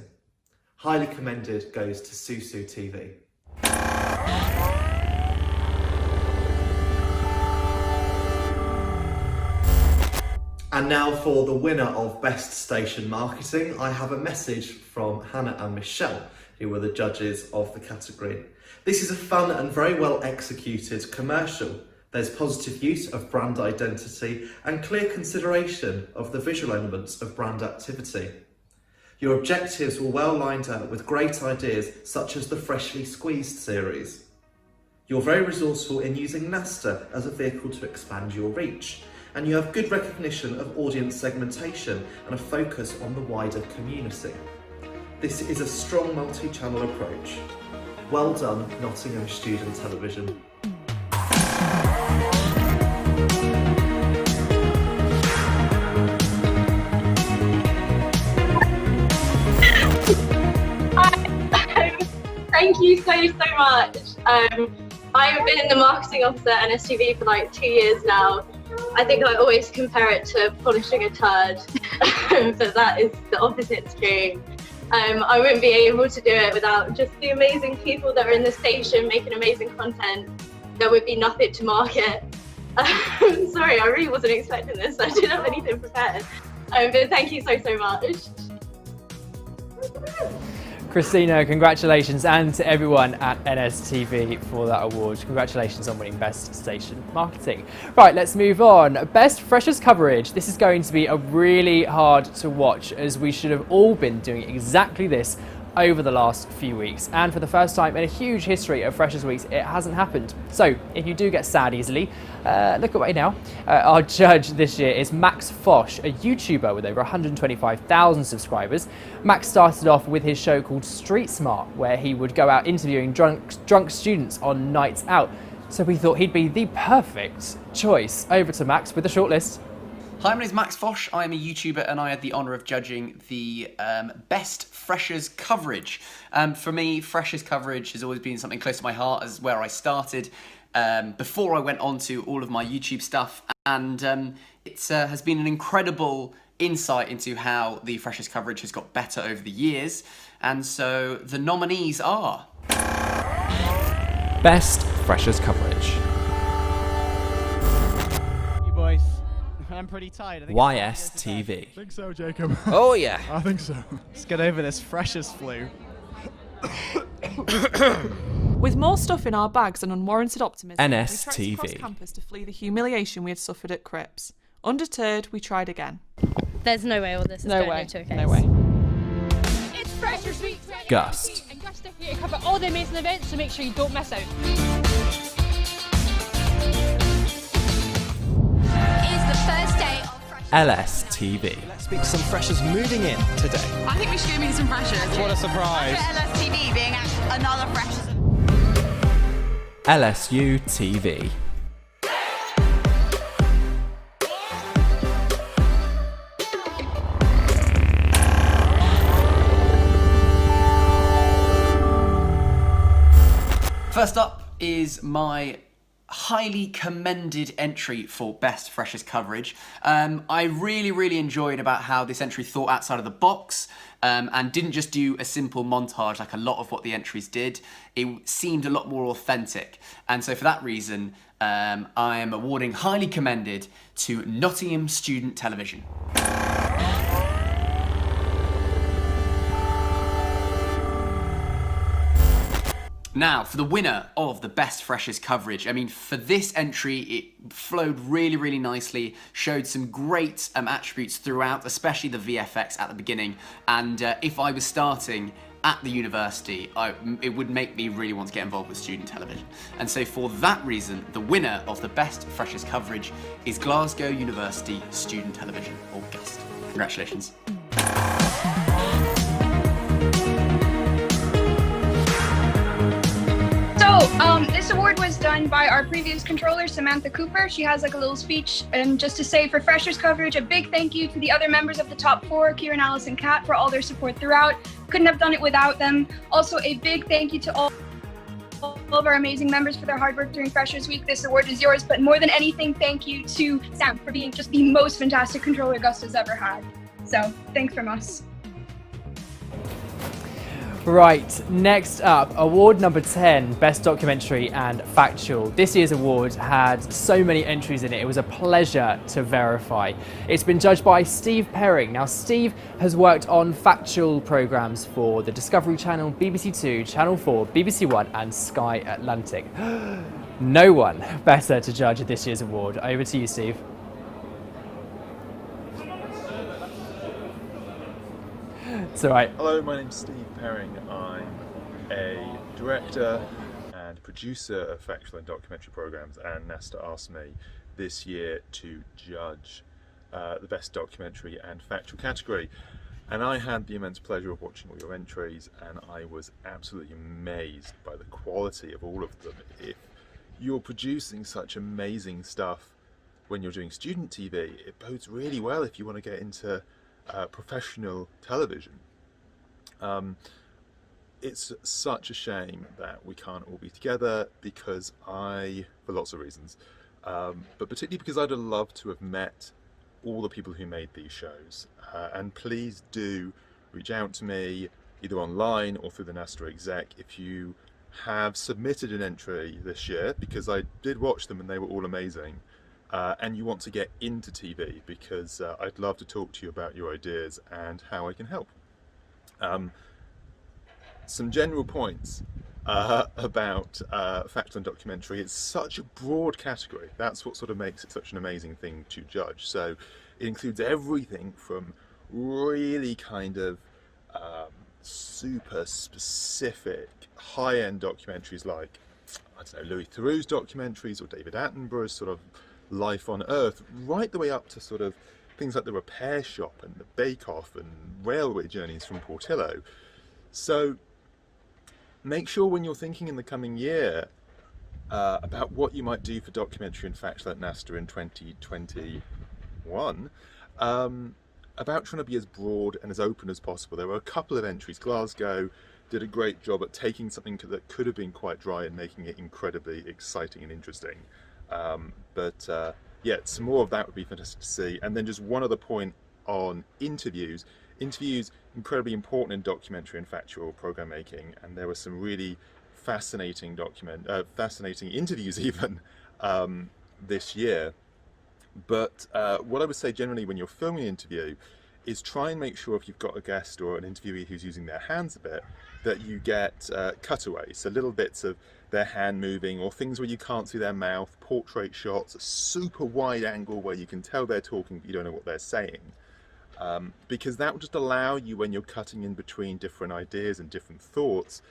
Highly commended goes to Susu TV. And now for the winner of Best Station Marketing, I have a message from Hannah and Michelle, who were the judges of the category. This is a fun and very well executed commercial. There's positive use of brand identity and clear consideration of the visual elements of brand activity. Your objectives were well lined up with great ideas such as the Freshly Squeezed series. You're very resourceful in using NASTA as a vehicle to expand your reach, and you have good recognition of audience segmentation and a focus on the wider community. This is a strong multi-channel approach. Well done, Nottingham Student Television. Thank you so much. I've been the marketing officer at NSTV for like 2 years now. I think I always compare it to polishing a turd, but that is the opposite extreme. I wouldn't be able to do it without just the amazing people that are in the station making amazing content. There would be nothing to market. Sorry, I really wasn't expecting this. I didn't have anything prepared. But thank you so much. Christina, congratulations, and to everyone at NSTV for that award. Congratulations on winning Best Station Marketing. Right, let's move on. Best Freshers Coverage. This is going to be a really hard to watch, as we should have all been doing exactly this over the last few weeks, and for the first time in a huge history of Freshers Weeks, it hasn't happened. So if you do get sad easily, look away now. Our judge this year is Max Fosh, a YouTuber with over 125,000 subscribers. Max started off with his show called Street Smart, where he would go out interviewing drunk students on nights out. So we thought he'd be the perfect choice. Over to Max with the shortlist. Hi, my name is Max Fosh. I am a YouTuber and I had the honour of judging the Best Freshers Coverage. For me, Freshers Coverage has always been something close to my heart, as where I started before I went on to all of my YouTube stuff, and it has been an incredible insight into how the Freshers Coverage has got better over the years. And so the nominees are... Best Freshers Coverage. You boys. I'm pretty tired. YSTV. I think so, Jacob. Oh, yeah. I think so. Let's get over this freshers flu. With more stuff in our bags and unwarranted optimism, NSTV. we trekked across campus to flee the humiliation we had suffered at Crips. Undeterred, we tried again. There's no way all this is going to a case. No way. It's Freshers Week Gust. and Gust are here to cover all the amazing events, so make sure you don't miss out. LSTV. Let's speak to some freshers moving in today. I think we should go meet some freshers. What a surprise. LSTV being another freshers. LSU TV. First up is my highly commended entry for Best Freshers Coverage. I really enjoyed about how this entry thought outside of the box and didn't just do a simple montage like a lot of what the entries did. It seemed a lot more authentic. And so for that reason, I am awarding highly commended to Nottingham Student Television. Now, for the winner of the Best Freshers Coverage, I mean, for this entry, it flowed really nicely, showed some great attributes throughout, especially the VFX at the beginning, and if I was starting at the university, it would make me really want to get involved with student television. And so for that reason, the winner of the Best Freshers Coverage is Glasgow University Student Television, August. Congratulations. This award was done by our previous controller, Samantha Cooper. She has like a little speech, and just to say for Freshers Coverage, a big thank you to the other members of the top four, Kieran, Alice, and Kat, for all their support throughout. Couldn't have done it without them. Also, a big thank you to all of our amazing members for their hard work during Freshers Week. This award is yours, but more than anything, thank you to Sam for being just the most fantastic controller Augusta's ever had. So, thanks from us. Right, next up, award number 10, Best Documentary and Factual. This year's award had so many entries in it, it was a pleasure to verify. It's been judged by Steve Perring. Now, Steve has worked on factual programmes for the Discovery Channel, BBC Two, Channel 4, BBC One and Sky Atlantic. No one better to judge this year's award. Over to you, Steve. It's all right. Hello, my name's Steve Perring. I'm a director and producer of factual and documentary programmes, and Nesta asked me this year to judge the best documentary and factual category. And I had the immense pleasure of watching all your entries, and I was absolutely amazed by the quality of all of them. If you're producing such amazing stuff when you're doing student TV, it bodes really well if you want to get into professional television. It's such a shame that we can't all be together, because for lots of reasons, but particularly because I'd have loved to have met all the people who made these shows. And please do reach out to me either online or through the Nesta exec if you have submitted an entry this year, because I did watch them and they were all amazing. And you want to get into TV, because I'd love to talk to you about your ideas and how I can help. Some general points about factual and documentary. It's such a broad category. That's what sort of makes it such an amazing thing to judge. So it includes everything from really kind of super specific high-end documentaries like, I don't know, Louis Theroux's documentaries or David Attenborough's sort of life on Earth, right the way up to sort of things like the Repair Shop and the Bake Off and railway journeys from Portillo. So make sure when you're thinking in the coming year about what you might do for documentary and factual at Nasta in 2021, about trying to be as broad and as open as possible. There were a couple of entries. Glasgow did a great job at taking something that could have been quite dry and making it incredibly exciting and interesting. Yeah, some more of that would be fantastic to see. And then just one other point on interviews. Interviews, incredibly important in documentary and factual program making, and there were some really fascinating interviews even this year. But what I would say generally when you're filming an interview is try and make sure if you've got a guest or an interviewee who's using their hands a bit, that you get cutaways, so little bits of their hand moving or things where you can't see their mouth, portrait shots, a super wide angle where you can tell they're talking but you don't know what they're saying. Because that will just allow you, when you're cutting in between different ideas and different thoughts,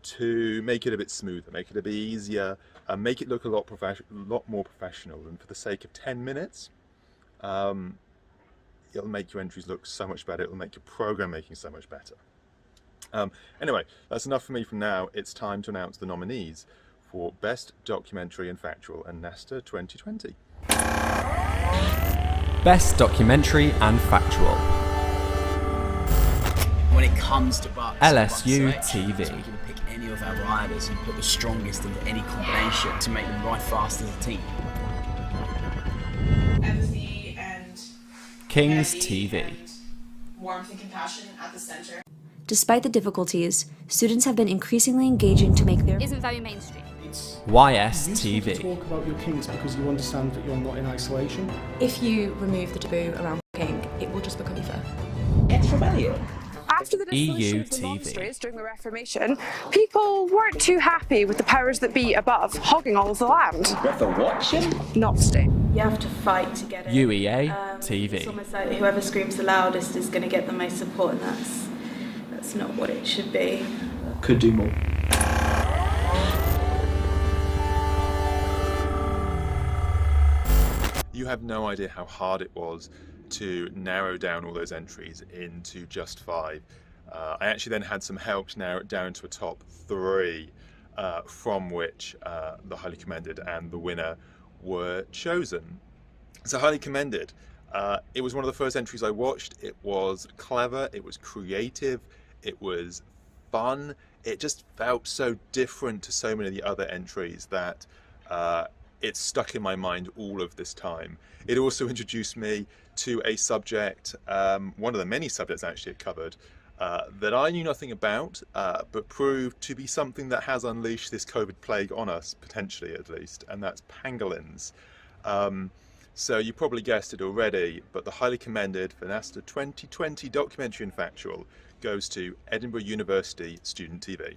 to make it a bit smoother, make it a bit easier, make it look a lot more professional. And for the sake of 10 minutes, it'll make your entries look so much better. It'll make your program making so much better. Anyway, that's enough for me from now. It's time to announce the nominees for Best Documentary and Factual and Nasta 2020. Best Documentary and Factual. when it comes to bucks, LSU buck selection, TV. so we can pick any of our riders and put the strongest into any combination to make them ride fast as a team. Empathy and Kings humanity TV. and warmth and compassion at the center. Despite the difficulties, students have been increasingly engaging to make their isn't very mainstream. YS It's useful TV. to talk about your kinks because you understand that you're not in isolation. If you remove the taboo around kink, it will just become easier. It's rebellion. After the EU dissolution of the TV. monasteries during the Reformation, people weren't too happy with the powers that be above hogging all of the land. What the watching? Not state. You have to fight to get it. UEA It's TV. almost like whoever screams the loudest is going to get the most support, and that's not what it should be. Could do more. You have no idea how hard it was to narrow down all those entries into just 5. I actually then had some help to narrow it down to a top 3, from which the highly commended and the winner were chosen. So highly commended. It was one of the first entries I watched. It was clever, it was creative, it was fun. It just felt so different to so many of the other entries that it's stuck in my mind all of this time. It also introduced me to a subject, one of the many subjects actually it covered, that I knew nothing about, but proved to be something that has unleashed this COVID plague on us, potentially at least, and that's pangolins. So you probably guessed it already, but the highly commended for NASTA 2020 documentary and factual goes to Edinburgh University Student TV.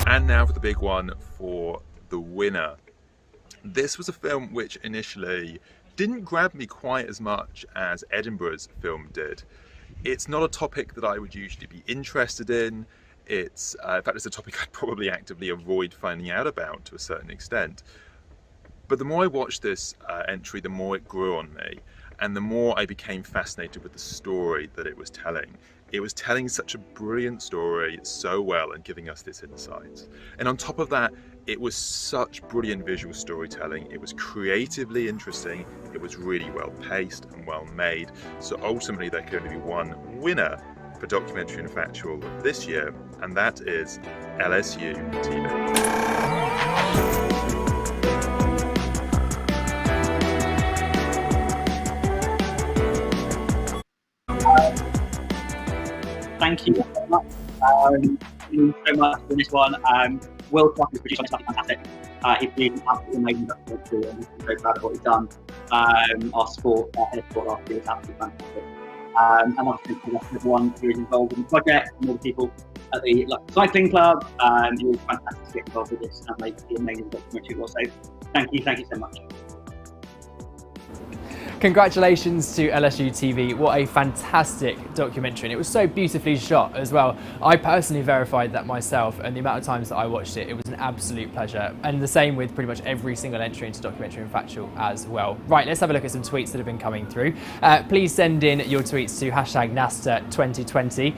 And now for the big one for the winner. This was a film which initially didn't grab me quite as much as Edinburgh's film did. It's not a topic that I would usually be interested in. It's, in fact, it's a topic I'd probably actively avoid finding out about to a certain extent. But the more I watched this entry, the more it grew on me, and the more I became fascinated with the story that it was telling. It was telling such a brilliant story so well and giving us this insight. And on top of that, it was such brilliant visual storytelling. It was creatively interesting. It was really well paced and well made. So ultimately, there could only be one winner for documentary and factual this year, and that is LSU TV. Thank you so much. Thank you so much for this one. Will Clark has produced something fantastic. He's been absolutely amazing documentary, and I'm very proud of what he's done. Our sport, head of sport last year was absolutely fantastic. And obviously to everyone who is involved in the project and all the people at the cycling club. It was fantastic to get involved with this and make the amazing documentary also. Thank you so much. Congratulations to LSU TV. What a fantastic documentary, and it was so beautifully shot as well. I personally verified that myself, and the amount of times that I watched it, it was an absolute pleasure. And the same with pretty much every single entry into documentary and factual as well. Right, let's have a look at some tweets that have been coming through. Please send in your tweets to #NASTA2020.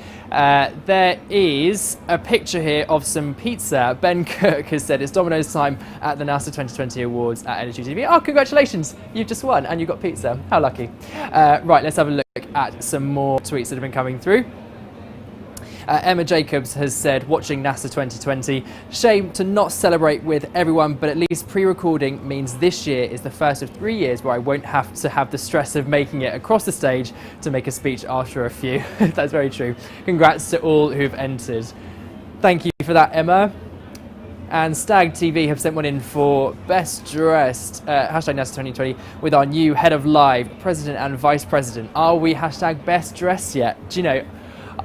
There is a picture here of some pizza. Ben Cook has said it's Domino's time at the NASTA 2020 Awards at LSU TV. Oh, congratulations, you've just won and you got pizza. How lucky. Right, let's have a look at some more tweets that have been coming through. Emma Jacobs has said, watching NASA 2020, shame to not celebrate with everyone, but at least pre-recording means this year is the first of 3 years where I won't have to have the stress of making it across the stage to make a speech after a few. That's very true. Congrats to all who've entered. Thank you for that, Emma. And Stag TV have sent one in for Best Dressed, #NASA 2020, with our new Head of Live, President and Vice President. Are we #Best Dressed yet? Do you know,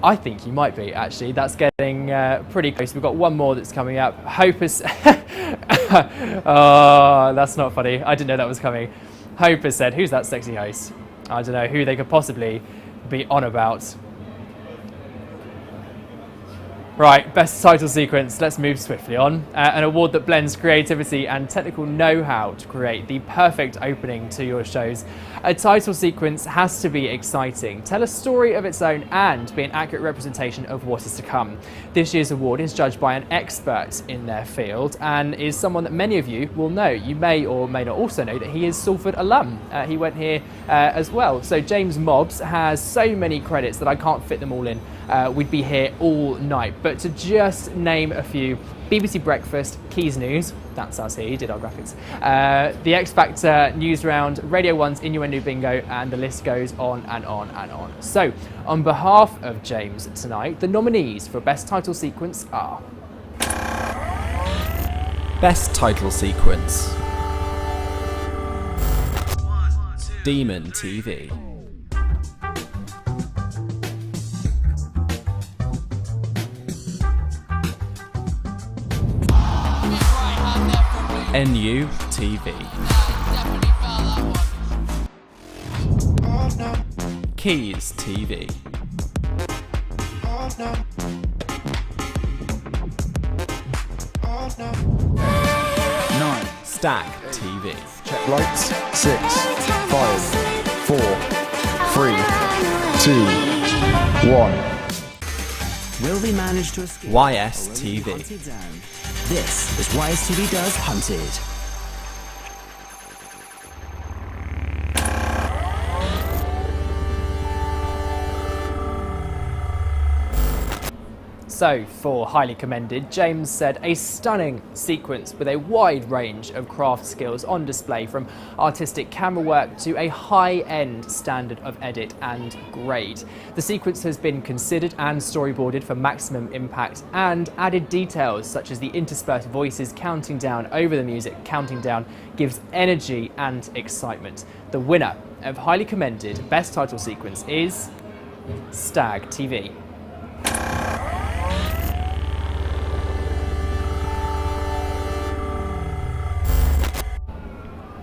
I think you might be, actually. That's getting pretty close. We've got one more that's coming up. Hope is... Oh, that's not funny. I didn't know that was coming. Hope has said, who's that sexy host? I don't know who they could possibly be on about. Right, best title sequence, let's move swiftly on. An award that blends creativity and technical know-how to create the perfect opening to your shows. A title sequence has to be exciting, tell a story of its own and be an accurate representation of what is to come. This year's award is judged by an expert in their field and is someone that many of you will know. You may or may not also know that he is Salford alum. He went here as well. So James Mobbs has so many credits that I can't fit them all in. We'd be here all night. But to just name a few, BBC Breakfast, Quays News, that's us here, he did our graphics, the X Factor News Round, Radio 1's Innuendo Bingo, and the list goes on and on and on. So, on behalf of James tonight, the nominees for Best Title Sequence are... Best Title Sequence. Demon TV. NU TV. Quays TV. Stag TV. Check lights. 6, 5, 4, 3, 2, 1. Will they manage to escape? YS TV. This is YSTV Does Hunted. So, for highly commended, James said a stunning sequence with a wide range of craft skills on display, from artistic camera work to a high-end standard of edit and grade. The sequence has been considered and storyboarded for maximum impact, and added details such as the interspersed voices counting down over the music. Counting down gives energy and excitement. The winner of highly commended Best Title Sequence is Stag TV.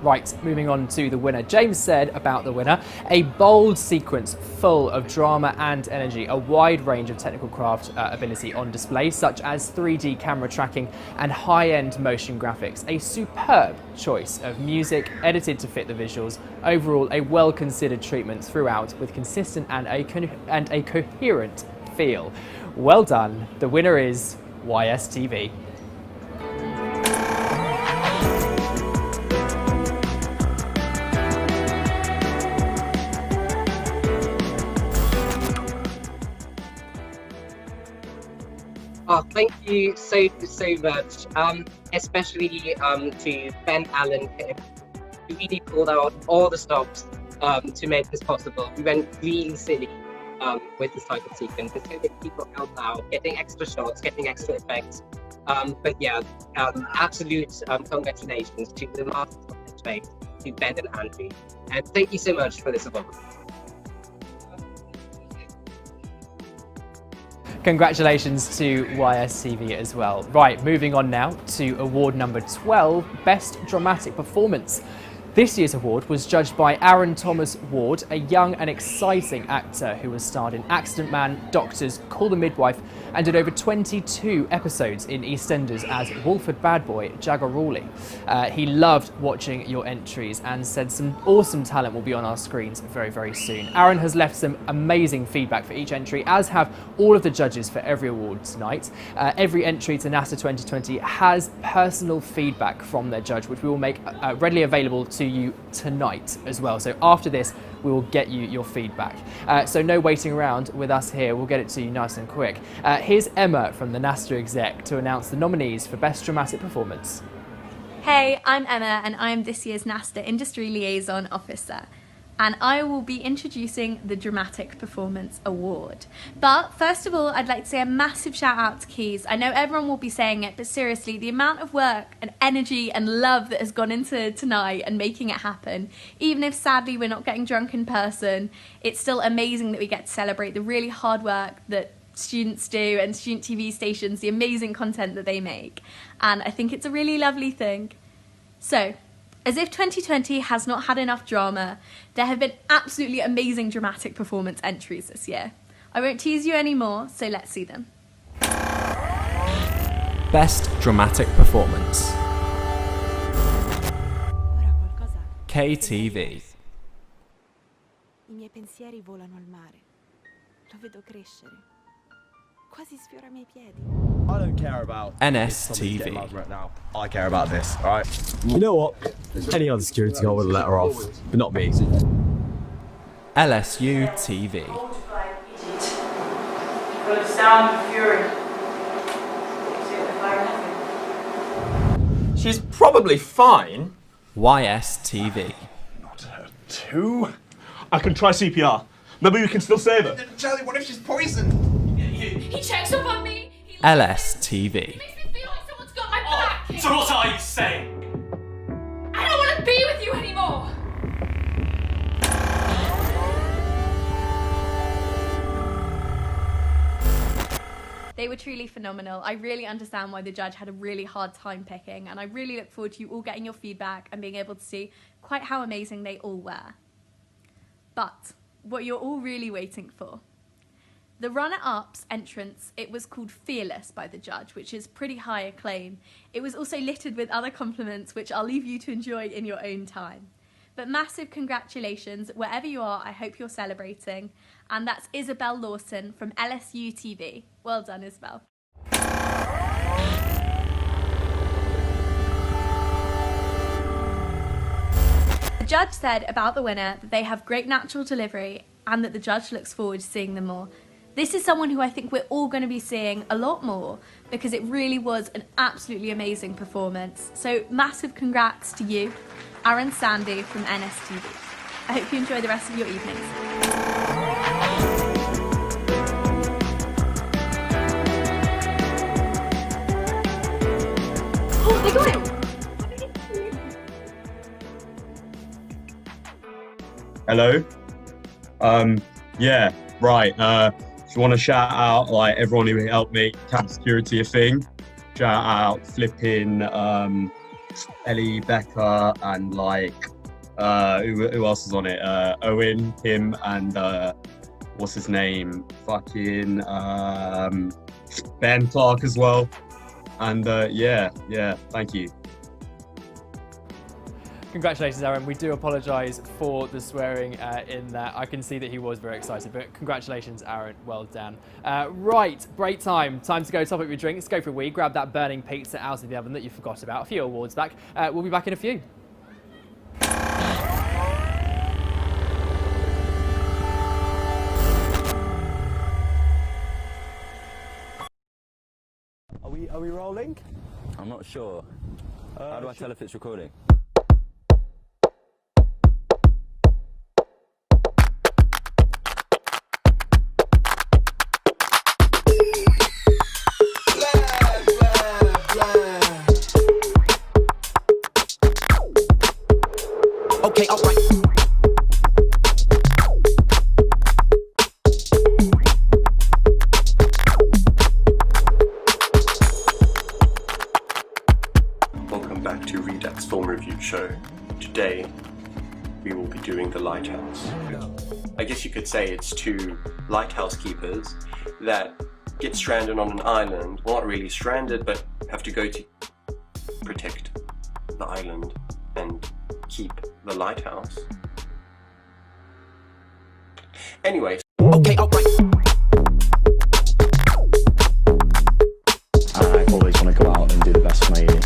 Right, moving on to the winner. James said about the winner, a bold sequence full of drama and energy, a wide range of technical craft ability on display, such as 3D camera tracking and high-end motion graphics, a superb choice of music edited to fit the visuals, overall a well-considered treatment throughout with consistent and a coherent feel. Well done, the winner is YSTV. Oh, thank you so much, especially to Ben Allen, who really pulled out all the stops to make this possible. We went really silly with this type of sequence. It's going to get people out now, getting extra shots, getting extra effects. But yeah, absolute congratulations to the masters of the trade, to Ben and Andrew. And thank you so much for this award. Congratulations to YSTV as well. Right, moving on now to award number 12, Best Dramatic Performance. This year's award was judged by Aaron Thomas Ward, a young and exciting actor who has starred in Accident Man, Doctors, Call the Midwife, and did over 22 episodes in EastEnders as Wolford Bad Boy Jagger Rawley. He loved watching your entries and said some awesome talent will be on our screens very, very soon. Aaron has left some amazing feedback for each entry, as have all of the judges for every award tonight. Every entry to NASA 2020 has personal feedback from their judge, which we will make readily available to you tonight as well. So after this, we will get you your feedback. So no waiting around with us here, we'll get it to you nice and quick. Here's Emma from the NASA exec to announce the nominees for Best Dramatic Performance. Hey, I'm Emma and I'm this year's NASA Industry Liaison Officer. And I will be introducing the Dramatic Performance Award. But first of all, I'd like to say a massive shout out to Quays. I know everyone will be saying it, but seriously, the amount of work and energy and love that has gone into tonight and making it happen, even if sadly we're not getting drunk in person, it's still amazing that we get to celebrate the really hard work that students do and student TV stations, the amazing content that they make. And I think it's a really lovely thing. So, as if 2020 has not had enough drama, there have been absolutely amazing dramatic performance entries this year. I won't tease you anymore, so let's see them. Best Dramatic Performance. KTV. I miei pensieri volano al mare. Lo vedo crescere. Quasi sfiora i miei piedi. I don't care about NSTV. right now. I care about this, alright? You know what? Any other security guard would have let her off, but not me. LSU TV. For the sound of fury. She's probably fine. YSTV. Not her too. I can try CPR. Maybe we can still save her. Charlie, what if she's poisoned? He checks up on me. LSTV. Makes me feel like someone's got my back. So what are you saying? I don't want to be with you anymore. They were truly phenomenal. I really understand why the judge had a really hard time picking, and I really look forward to you all getting your feedback and being able to see quite how amazing they all were. But what you're all really waiting for. The runner-up's entrance, it was called Fearless by the judge, which is pretty high acclaim. It was also littered with other compliments, which I'll leave you to enjoy in your own time. But massive congratulations, wherever you are, I hope you're celebrating. And that's Isabel Lawson from LSU TV. Well done, Isabel. The judge said about the winner that they have great natural delivery and that the judge looks forward to seeing them more. This is someone who I think we're all going to be seeing a lot more because it really was an absolutely amazing performance. So massive congrats to you, Aaron Sandy from NSTV. I hope you enjoy the rest of your evenings. Oh, they got him! Hello. Yeah, right. If you want to shout out like everyone who helped make Camp Security a thing, shout out flipping Ellie, Becca, and like who else is on it? Owen, him, and what's his name? Fucking Ben Clark as well. And yeah, thank you. Congratulations, Aaron. We do apologise for the swearing in there. I can see that he was very excited, but congratulations, Aaron. Well done. Right, break time. Time to go top up your drinks, go for a wee, grab that burning pizza out of the oven that you forgot about. A few awards back. We'll be back in a few. Are we rolling? I'm not sure. How do I tell if it's recording? Okay, alright. Welcome back to Redact's Film Review Show. Today, we will be doing The Lighthouse. I guess you could say it's two lighthouse keepers that get stranded on an island. Well, not really stranded, but have to go to protect the island and keep the lighthouse. Anyway. Okay, alright. I always want to go out and do the best for my uni.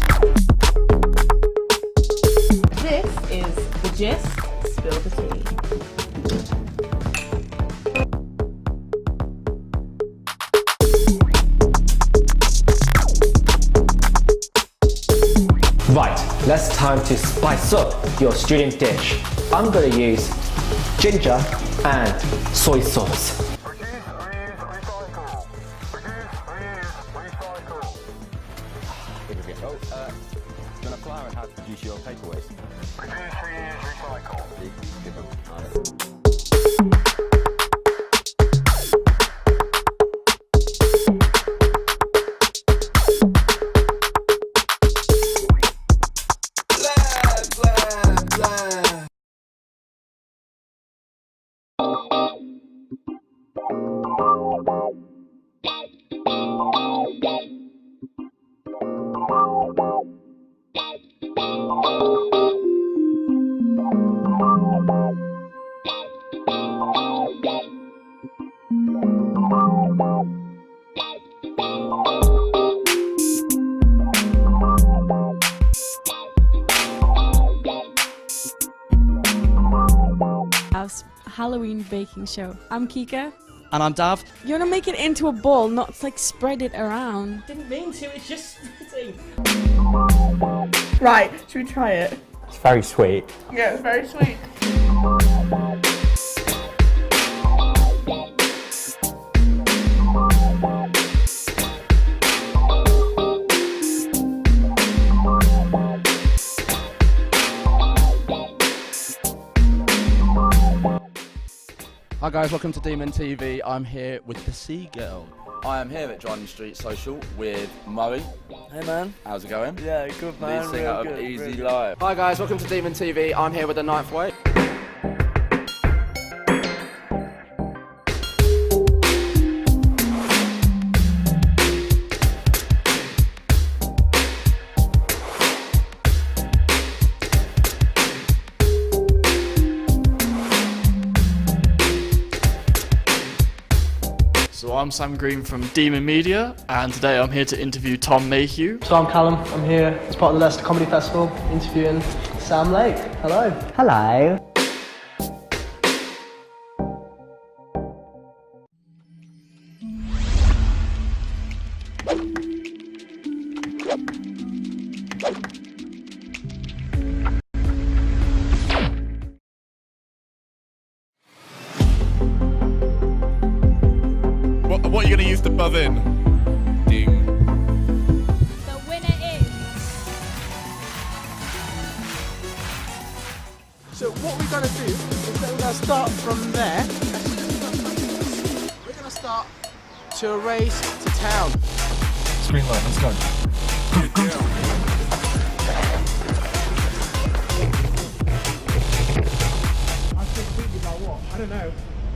This is The Gist, Spill the Tea. Right, let's time to spice up your student dish. I'm going to use ginger and soy sauce. Here we go. Do you want to flour and how to produce your paper waste? Halloween baking show. I'm Kika. And I'm Dav. You want to make it into a ball, not like spread it around. Didn't mean to, it's just splitting. Right, should we try it? It's very sweet. Yeah, it's very sweet. Hi guys, welcome to Demon TV. I'm here with the Seagull. I am here at Dryden Street Social with Murray. Hey man. How's it going? Yeah, good man. Lead singer of Easy Life. Hi guys, welcome to Demon TV. I'm here with the Ninth Way. So I'm Sam Green from Demon Media, and today I'm here to interview Tom Mayhew. So I'm Callum, I'm here as part of the Leicester Comedy Festival, interviewing Sam Lake. Hello. Hello. What are you going to use to buzz in? Ding. The winner is... So what we're going to do is that we're going to start from there. We're going to start to a race to town. Screen light, let's go. I'm still thinking about what? I don't know.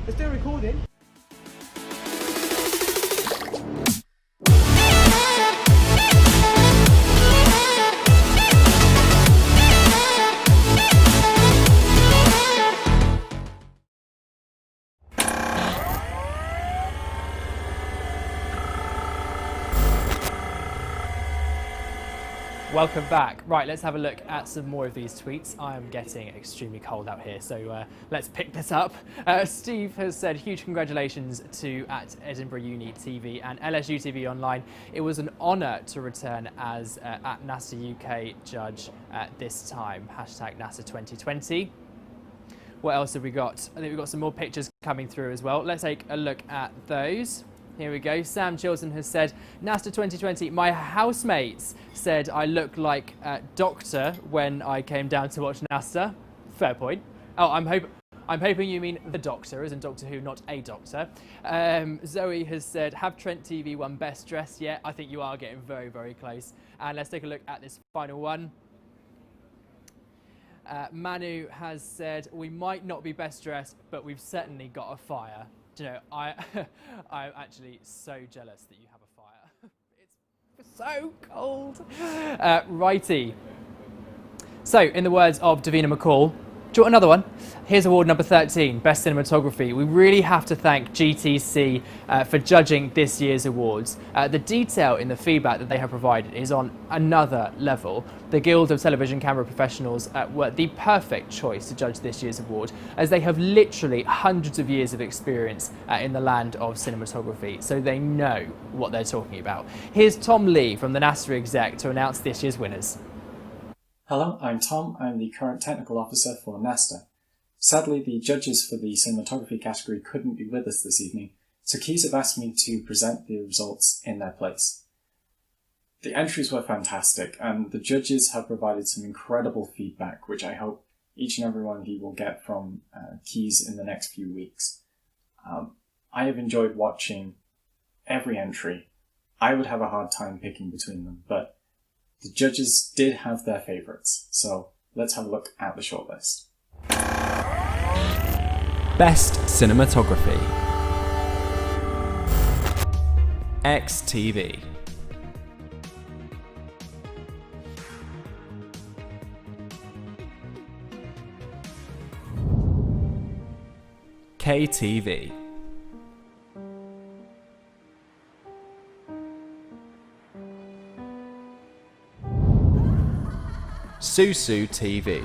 Is there recording? Welcome back. Right, let's have a look at some more of these tweets. I am getting extremely cold out here, so let's pick this up. Steve has said, huge congratulations to at Edinburgh Uni TV and LSU TV Online. It was an honour to return as at NASA UK judge this time. Hashtag NASA 2020. What else have we got? I think we've got some more pictures coming through as well. Let's take a look at those. Here we go. Sam Chilton has said, NASA 2020, my housemates said I look like a doctor when I came down to watch NASA. Fair point. Oh, I'm hoping you mean the Doctor, as in Doctor Who, not a doctor. Zoe has said, have Trent TV won best dressed yet? I think you are getting very, very close. And let's take a look at this final one. Manu has said, we might not be best dressed, but we've certainly got a fire. Do you know, I'm actually so jealous that you have a fire. It's so cold. Righty. So, in the words of Davina McCall, do you want another one? Here's award number 13, Best Cinematography. We really have to thank GTC for judging this year's awards. The detail in the feedback that they have provided is on another level. The Guild of Television Camera Professionals were the perfect choice to judge this year's award, as they have literally hundreds of years of experience in the land of cinematography, so they know what they're talking about. Here's Tom Lee from the NASA exec to announce this year's winners. Hello, I'm Tom. I'm the current technical officer for NASA. Sadly, the judges for the cinematography category couldn't be with us this evening, so Quays have asked me to present the results in their place. The entries were fantastic, and the judges have provided some incredible feedback, which I hope each and every one of you will get from Quays in the next few weeks. I have enjoyed watching every entry. I would have a hard time picking between them, but the judges did have their favourites, so let's have a look at the shortlist. Best Cinematography. XTV. KTV. Susu TV.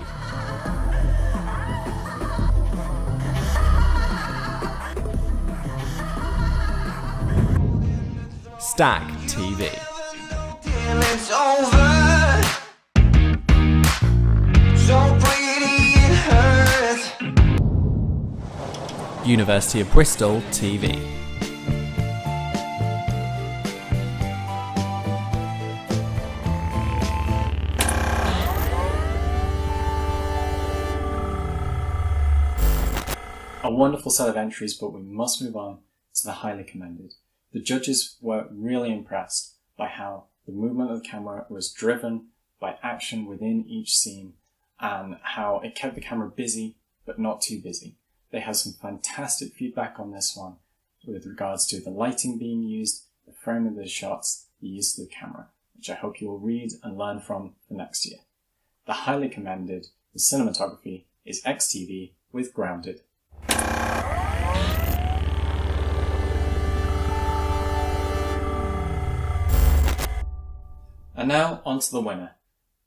Stack TV. University of Bristol TV. A wonderful set of entries, but we must move on to the highly commended. The judges were really impressed by how the movement of the camera was driven by action within each scene and how it kept the camera busy but not too busy. They had some fantastic feedback on this one with regards to the lighting being used, the frame of the shots, the use of the camera, which I hope you will read and learn from for next year. The highly commended, the cinematography, is XTV with Grounded. And now on to the winner.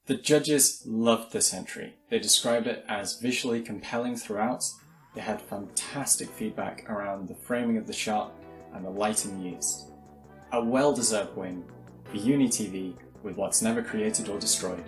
The judges loved this entry. They described it as visually compelling throughout. They had fantastic feedback around the framing of the shot and the lighting used. A well-deserved win for Uni TV with What's Never Created or Destroyed.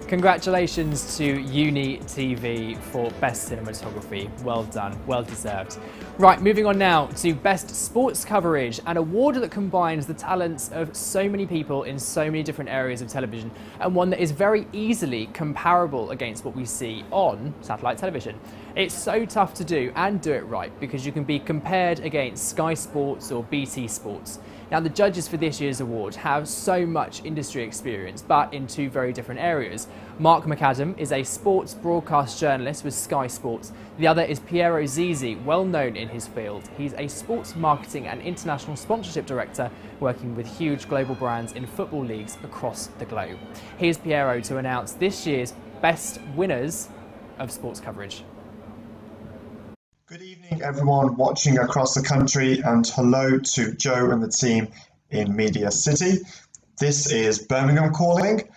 Congratulations to Uni TV for Best Cinematography. Well done, well deserved. Right, moving on now to Best Sports Coverage, an award that combines the talents of so many people in so many different areas of television, and one that is very easily comparable against what we see on satellite television. It's so tough to do and do it right because you can be compared against Sky Sports or BT Sports. Now, the judges for this year's award have so much industry experience, but in two very different areas. Mark McAdam is a sports broadcast journalist with Sky Sports. The other is Piero Zizi, well known in his field. He's a sports marketing and international sponsorship director working with huge global brands in football leagues across the globe. Here's Piero to announce this year's best winners of sports coverage. Good evening, everyone watching across the country, and hello to Joe and the team in Media City. This is Birmingham calling.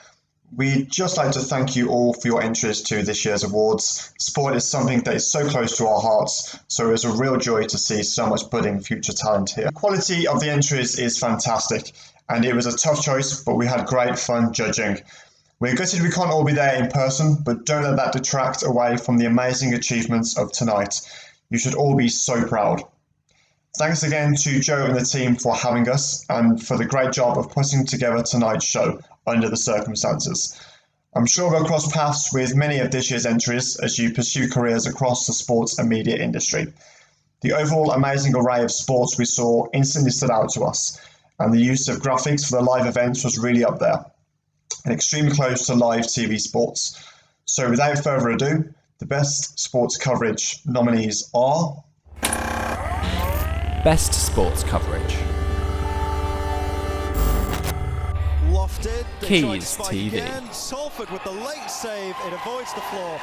We'd just like to thank you all for your interest to this year's awards. Sport is something that is so close to our hearts, so it's a real joy to see so much budding future talent here. The quality of the entries is fantastic, and it was a tough choice, but we had great fun judging. We're gutted we can't all be there in person, but don't let that detract away from the amazing achievements of tonight. You should all be so proud. Thanks again to Joe and the team for having us and for the great job of putting together tonight's show under the circumstances. I'm sure we'll cross paths with many of this year's entries as you pursue careers across the sports and media industry. The overall amazing array of sports we saw instantly stood out to us, and the use of graphics for the live events was really up there, and extremely close to live TV sports. So without further ado, the best sports coverage nominees are... Best Sports Coverage. Lofted. Quays TV. Again. Salford with the late save. It avoids the floor.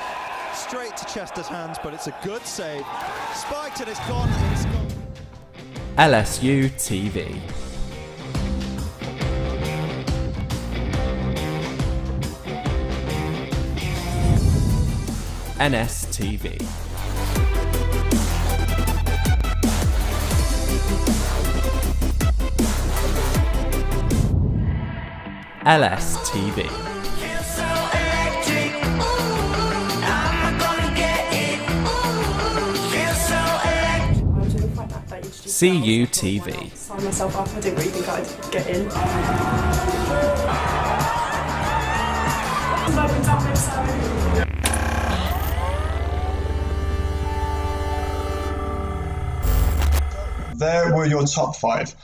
Straight to Chester's hands, but it's a good save. Spiked and it's gone. LSU TV. NSTV. LSTV. CUTV. Signed myself up, I didn't really think I'd get in. There were your top 5,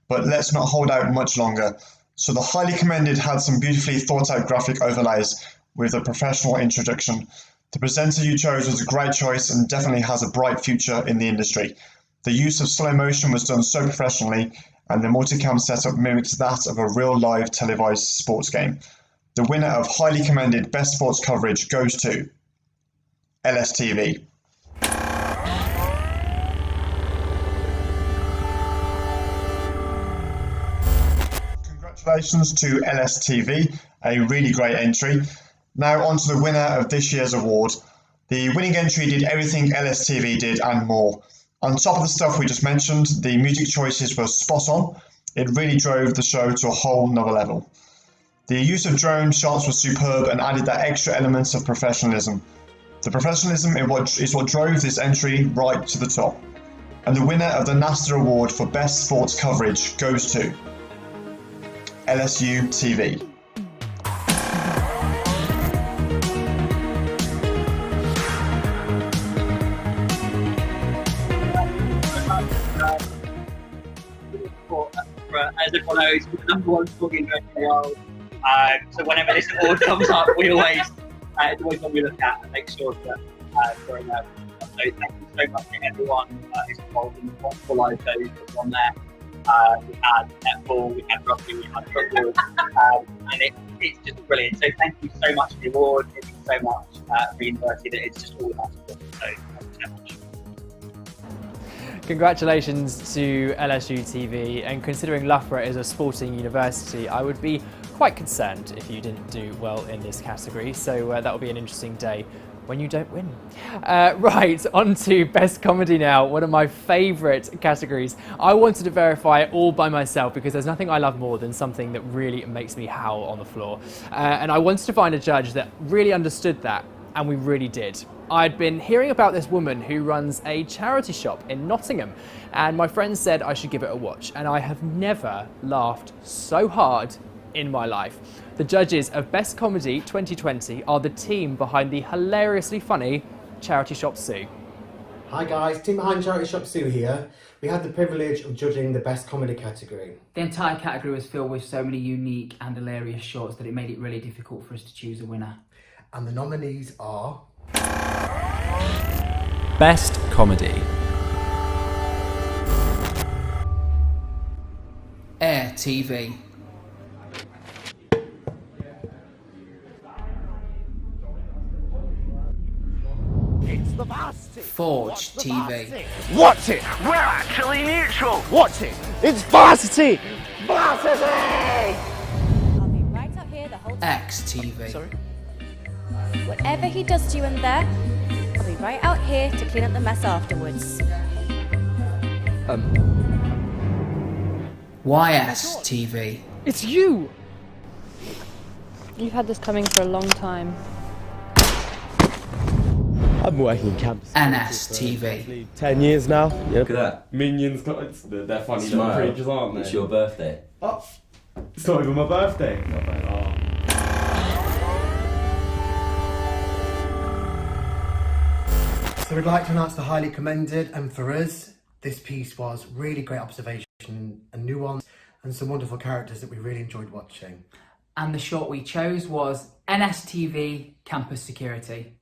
but let's not hold out much longer. So the highly commended had some beautifully thought out graphic overlays with a professional introduction. The presenter you chose was a great choice and definitely has a bright future in the industry. The use of slow motion was done so professionally, and the multicam setup mimics that of a real live televised sports game. The winner of highly commended best sports coverage goes to LSTV. Congratulations to LSTV, a really great entry. Now on to the winner of this year's award. The winning entry did everything LSTV did and more. On top of the stuff we just mentioned, the music choices were spot on. It really drove the show to a whole nother level. The use of drone shots was superb and added that extra element of professionalism. The professionalism is what drove this entry right to the top. And the winner of the NASTA Award for Best Sports Coverage goes to LSU TV. As everyone knows, we're the #1 sporting event in the world. So whenever this award comes up, it's always one we look at and make sure that we're in there. So thank you so much to everyone who's involved in the multiple live shows that were on there. We had netball, we had rugby, we had football, and it's just brilliant. So thank you so much for the award. It means so much for the university that it's just all about sport. So thank you so much. Congratulations to LSU TV, and considering Loughborough is a sporting university, I would be quite concerned if you didn't do well in this category, so that will be an interesting day when you don't win. Right, on to Best Comedy now, one of my favourite categories. I wanted to verify it all by myself because there's nothing I love more than something that really makes me howl on the floor. And I wanted to find a judge that really understood that, and we really did. I'd been hearing about this woman who runs a charity shop in Nottingham, and my friends said I should give it a watch, and I have never laughed so hard in my life. The judges of Best Comedy 2020 are the team behind the hilariously funny Charity Shop Sue. Hi guys, team behind Charity Shop Sue here. We had the privilege of judging the Best Comedy category. The entire category was filled with so many unique and hilarious shorts that it made it really difficult for us to choose a winner. And the nominees are... Best Comedy. Air TV. It's the varsity. Forge TV. Watch it! We're actually neutral! Watch it! It's varsity! Varsity! Right up here the whole time. X TV. Sorry? Whatever he does to you in there, I'll be right out here to clean up the mess afterwards. YS TV. It's you! You've had this coming for a long time. I've been working in camps. NS TV. 10 years now. Yep. Look at that. Minions, they're funny little creatures, aren't they? It's your birthday. Oh, it's not even my birthday. So we'd like to announce the highly commended, and for us, this piece was really great observation and nuance and some wonderful characters that we really enjoyed watching. And the short we chose was NSTV Campus Security.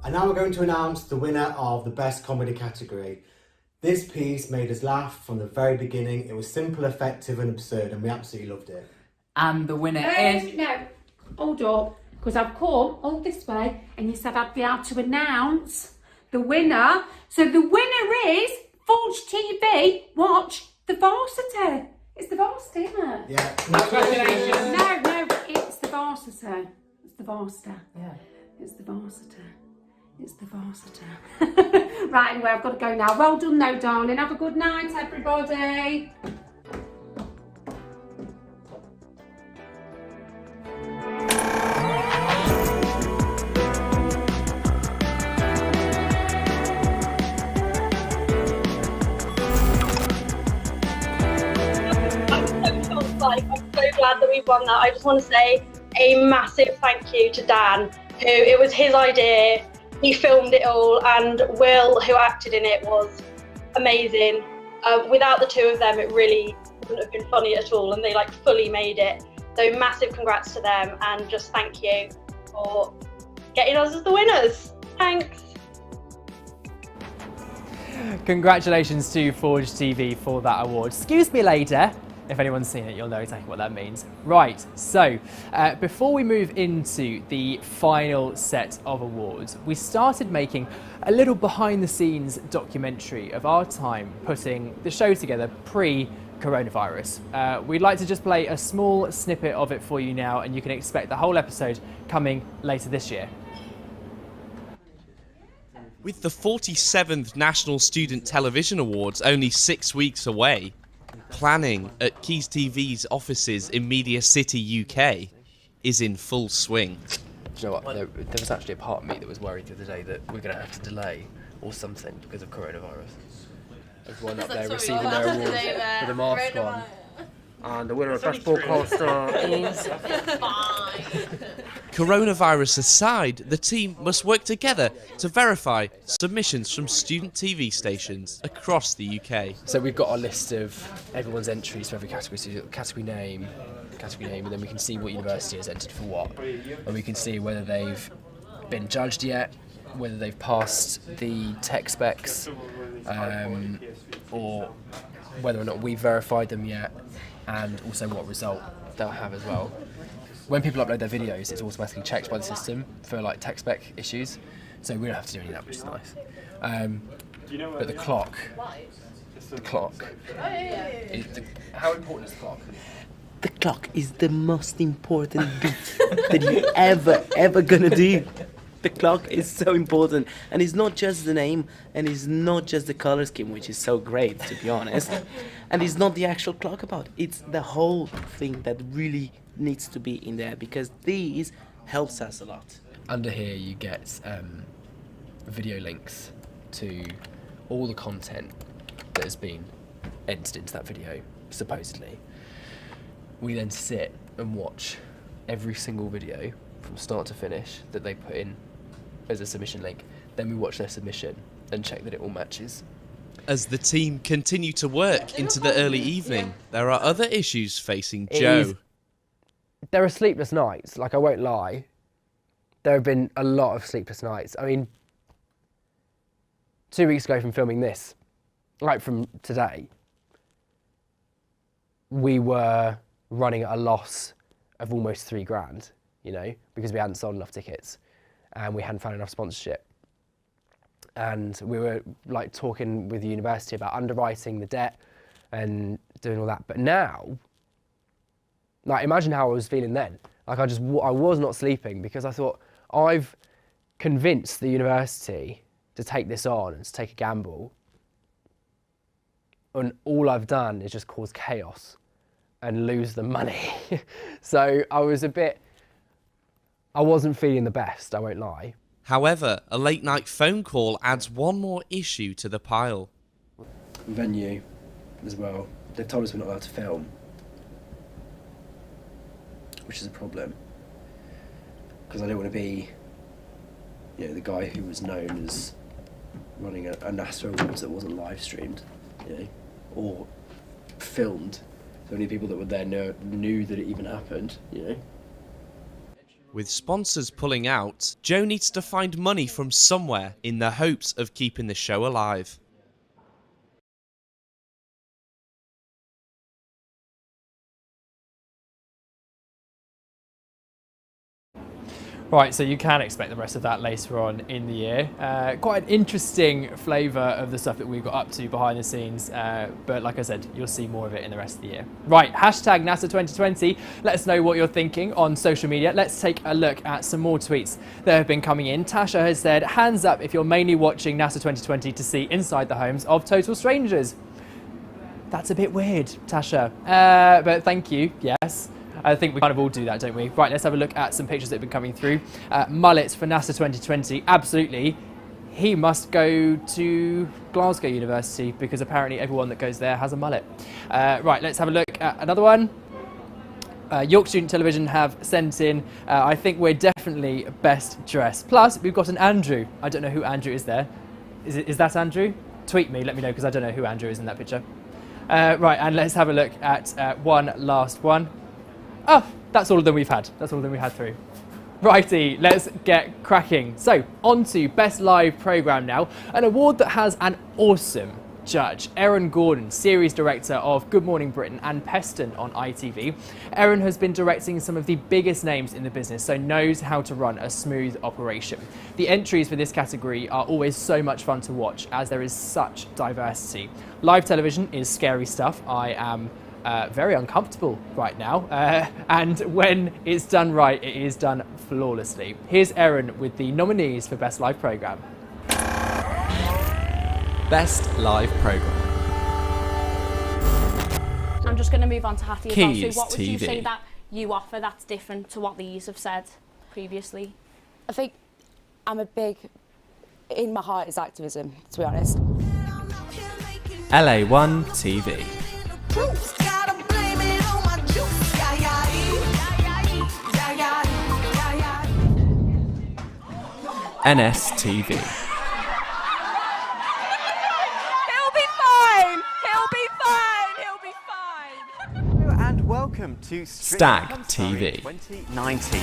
And now we're going to announce the winner of the Best Comedy category. This piece made us laugh from the very beginning. It was simple, effective and absurd, and we absolutely loved it. And the winner is... No, hold up, because I've come all this way and you said I'd be able to announce the winner. So the winner is Forge TV. Watch the varsity. It's the varsity, isn't it? Yeah. Congratulations. No, it's the varsity. It's the varsity. Yeah. It's the varsity. It's the varsity. Right, anyway, I've got to go now. Well done, though, darling. Have a good night, everybody. I'm so glad that we won that. I just want to say a massive thank you to Dan, who it was his idea. He filmed it all, and Will, who acted in it, was amazing. Without the two of them, it really wouldn't have been funny at all, and they fully made it. So massive congrats to them, and just thank you for getting us as the winners. Thanks. Congratulations to Forge TV for that award. Excuse me later. If anyone's seen it, you'll know exactly what that means. Right, so before we move into the final set of awards, we started making a little behind the scenes documentary of our time putting the show together coronavirus. We'd like to just play a small snippet of it for you now, and you can expect the whole episode coming later this year. With the 47th National Student Television Awards only 6 weeks away, planning at Quays TV's offices in Media City, UK is in full swing. Do you know what? There was actually a part of me that was worried the other day that we're going to have to delay or something because of coronavirus. Everyone up there receiving their awards with a mask on. And the winner of Best Broadcaster is... Coronavirus aside, the team must work together to verify submissions from student TV stations across the UK. So we've got our list of everyone's entries for every category. So you've got category name, and then we can see what university has entered for what. And we can see whether they've been judged yet, whether they've passed the tech specs, or whether or not we've verified them yet, and also what result they'll have as well. When people upload their videos, it's automatically checked by the system for like tech spec issues, so we don't have to do any of that, which is nice. But the clock, how important is the clock? The clock is the most important bit that you're ever gonna do. The clock is so important, and it's not just the name, and it's not just the color scheme, which is so great, to be honest, and it's not the actual clock about. It's the whole thing that really needs to be in there, because these helps us a lot. Under here you get video links to all the content that has been entered into that video, supposedly. We then sit and watch every single video from start to finish that they put in as a submission link. Then we watch their submission and check that it all matches. As the team continue to work into the early evening, there are other issues facing Joe. There are sleepless nights, like I won't lie. There have been a lot of sleepless nights. I mean, 2 weeks ago from filming this, like from today, we were running at a loss of almost £3,000, you know, because we hadn't sold enough tickets and we hadn't found enough sponsorship. And we were like talking with the university about underwriting the debt and doing all that. But now, like, imagine how I was feeling then. Like, I was not sleeping because I thought, I've convinced the university to take this on and to take a gamble. And all I've done is just cause chaos and lose the money. So I wasn't feeling the best, I won't lie. However, a late night phone call adds one more issue to the pile. Venue as well. They've told us we're not allowed to film, which is a problem. Because I don't want to be, you know, the guy who was known as running a NASA Awards that wasn't live streamed, you know, or filmed. So many people that were there knew that it even happened, you know. With sponsors pulling out, Joe needs to find money from somewhere in the hopes of keeping the show alive. Right, so you can expect the rest of that later on in the year. Quite an interesting flavour of the stuff that we've got up to behind the scenes, but like I said, you'll see more of it in the rest of the year. Right, hashtag NASA 2020. Let us know what you're thinking on social media. Let's take a look at some more tweets that have been coming in. Tasha has said, hands up if you're mainly watching NASA 2020 to see inside the homes of total strangers. That's a bit weird, Tasha, but thank you, yes. I think we kind of all do that, don't we? Right, let's have a look at some pictures that have been coming through. Mullets for NASA 2020, absolutely. He must go to Glasgow University because apparently everyone that goes there has a mullet. Right, let's have a look at another one. York Student Television have sent in, I think we're definitely best dressed. Plus, we've got an Andrew. I don't know who Andrew is there. Is that Andrew? Tweet me, let me know, because I don't know who Andrew is in that picture. Right, and let's have a look at one last one. Oh, that's all of them we've had. That's all of them we had through. Righty, let's get cracking. So, on to Best Live Programme now. An award that has an awesome judge. Erin Gordon, series director of Good Morning Britain and Peston on ITV. Erin has been directing some of the biggest names in the business, so knows how to run a smooth operation. The entries for this category are always so much fun to watch as there is such diversity. Live television is scary stuff. I am very uncomfortable right now, and when it's done right, it is done flawlessly. Here's Erin with the nominees for Best Live Programme. Best Live Programme. I'm just going to move on to Hattie as well. Quays So what would you TV. say that you offer that's different to what these have said previously? I think I'm a big, in my heart is activism, to be honest. LA1 TV. NSTV. He'll be fine! He'll be fine! He'll be fine! And welcome to Stag TV. 2019.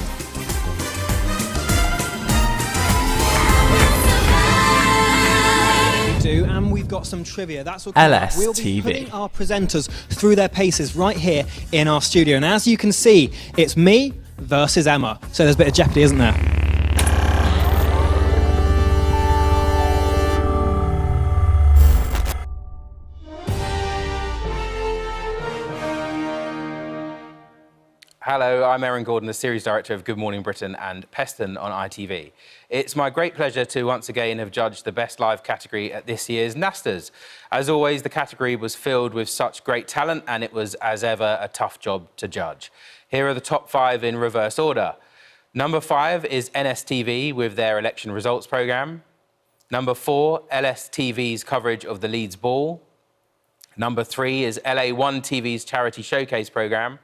And we've got some trivia. That's what LSTV. we'll be putting our presenters through their paces right here in our studio. And as you can see, it's me versus Emma. So there's a bit of jeopardy, isn't there? Hello, I'm Erin Gordon, the series director of Good Morning Britain and Peston on ITV. It's my great pleasure to once again have judged the Best Live category at this year's NASTAs. As always, the category was filled with such great talent and it was, as ever, a tough job to judge. Here are the top 5 in reverse order. Number 5 is NSTV with their election results programme. Number 4, LSTV's coverage of the Leeds Ball. Number 3 is LA1 TV's charity showcase programme.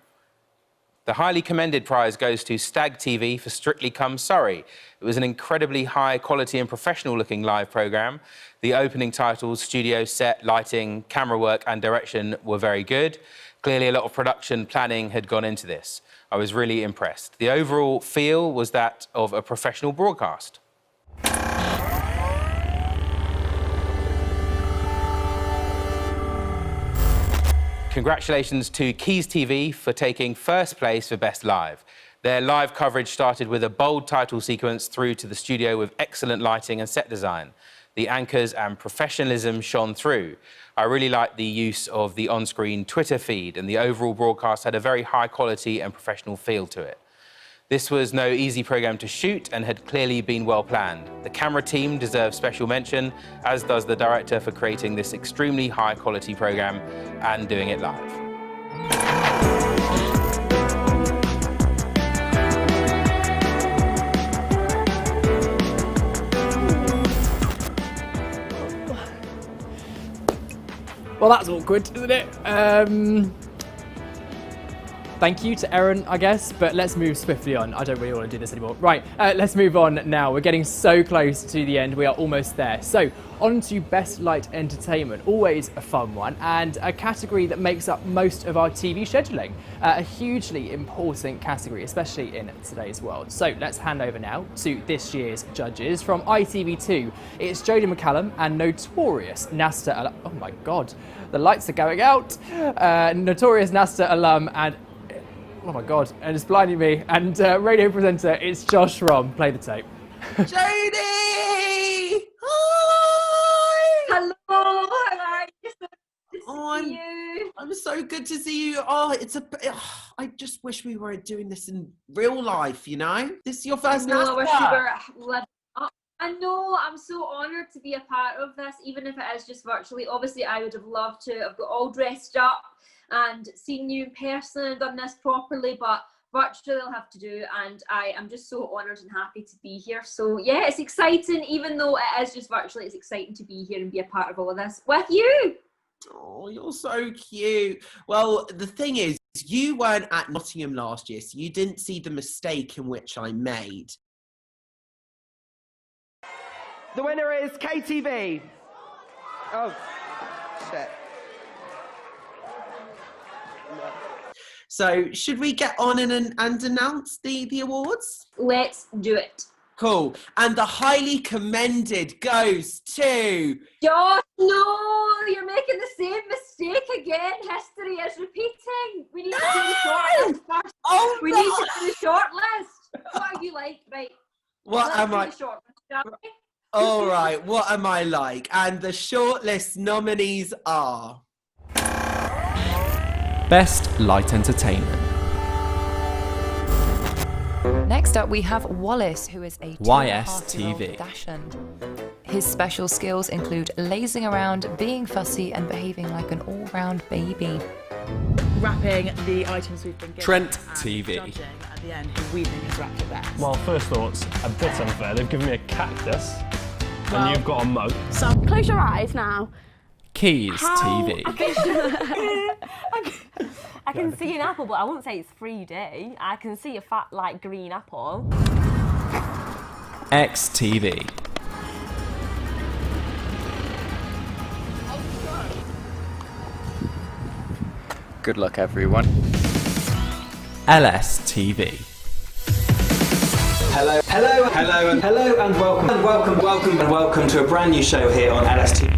The highly commended prize goes to Stag TV for Strictly Come Surrey. It was an incredibly high quality and professional looking live programme. The opening titles, studio set, lighting, camera work and direction were very good. Clearly a lot of production planning had gone into this. I was really impressed. The overall feel was that of a professional broadcast. Congratulations to Quays TV for taking first place for Best Live. Their live coverage started with a bold title sequence through to the studio with excellent lighting and set design. The anchors and professionalism shone through. I really liked the use of the on-screen Twitter feed, and the overall broadcast had a very high quality and professional feel to it. This was no easy programme to shoot and had clearly been well planned. The camera team deserves special mention, as does the director for creating this extremely high quality programme and doing it live. Well, that's awkward, isn't it? Thank you to Erin, I guess, but let's move swiftly on. I don't really want to do this anymore. Right, let's move on now. We're getting so close to the end. We are almost there. So, on to Best Light Entertainment. Always a fun one, and a category that makes up most of our TV scheduling. A hugely important category, especially in today's world. So, let's hand over now to this year's judges. From ITV2, it's Jodie McCallum and notorious NASTA... Oh my God, the lights are going out. Notorious NASTA alum and... Oh my God, and it's blinding me. And radio presenter, it's Josh Rom. Play the tape. Jodie! Hi! Hello, how are you? So good to see you. I'm so good to see you. I just wish we were doing this in real life, you know? This is your first I wish we NASDAQ. were. I know, I'm so honoured to be a part of this, even if it is just virtually. Obviously, I would have loved to have got all dressed up and seen you in person and done this properly, but virtually I'll have to do, and I am just so honoured and happy to be here. So yeah, it's exciting, even though it is just virtually, it's exciting to be here and be a part of all of this with you. Oh, you're so cute. Well, the thing is, you weren't at Nottingham last year, so you didn't see the mistake in which I made. The winner is KTV. Oh, shit. So, should we get on and announce the awards? Let's do it. Cool. And the highly commended goes to... Josh No, you're making the same mistake again. History is repeating. We need to do the short list first. Oh, we need to do the short list. What are you like? Right. What Let's am do I? the short list, shall we? All right, what am I like? And the shortlist nominees are... Best Light Entertainment. Next up, we have Wallace, who is a YSTV. 2.5-year-old Dachshund. His special skills include lazing around, being fussy, and behaving like an all-round baby. Wrapping the items we've been given. Trent and TV. Judging at the end who we think has wrapped it best. Well, first thoughts, a bit unfair. They've given me a cactus, Well, and you've got a mug. So Close your eyes now. Quays TV. I can see an apple, but I wouldn't say it's 3D. I can see a fat, like, green apple. XTV. Good luck, everyone. LSTV. Hello, hello, hello, and hello, and welcome to a brand new show here on LST.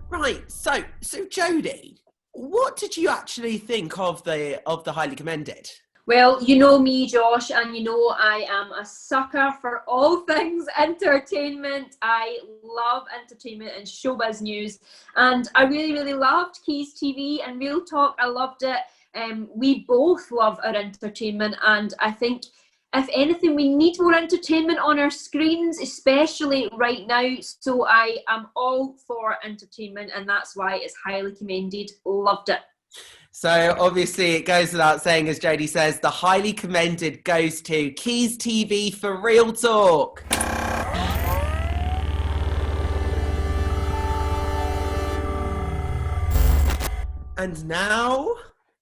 Right, so Jodie, what did you actually think of the highly commended? Well, you know me, Josh, and you know I am a sucker for all things entertainment. I love entertainment and showbiz news, and I really, really loved Quays TV and Real Talk. I loved it. We both love our entertainment, and I think, if anything, we need more entertainment on our screens, especially right now. So I am all for entertainment, and that's why it's highly commended. Loved it. So obviously it goes without saying, as Jodie says, the highly commended goes to Quays TV for Real Talk. And now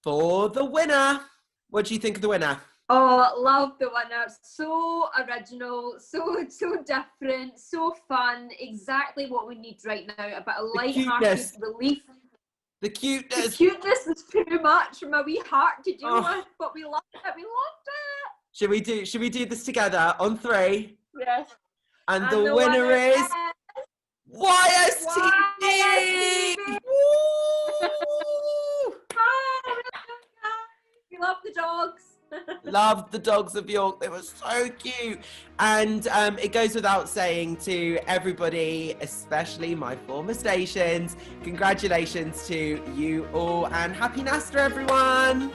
for the winner. What do you think of the winner? Oh, love the winner. So original, so different, so fun. Exactly what we need right now. A bit of light-hearted relief. The cuteness. The cuteness was too much for my wee heart to deal with, but we loved it. We loved it. Should we do this together on 3? Yes. And the winner is YSTV. We love the dogs. Loved the dogs of York. They were so cute. And it goes without saying to everybody, especially my former stations, congratulations to you all and happy Nasta, everyone.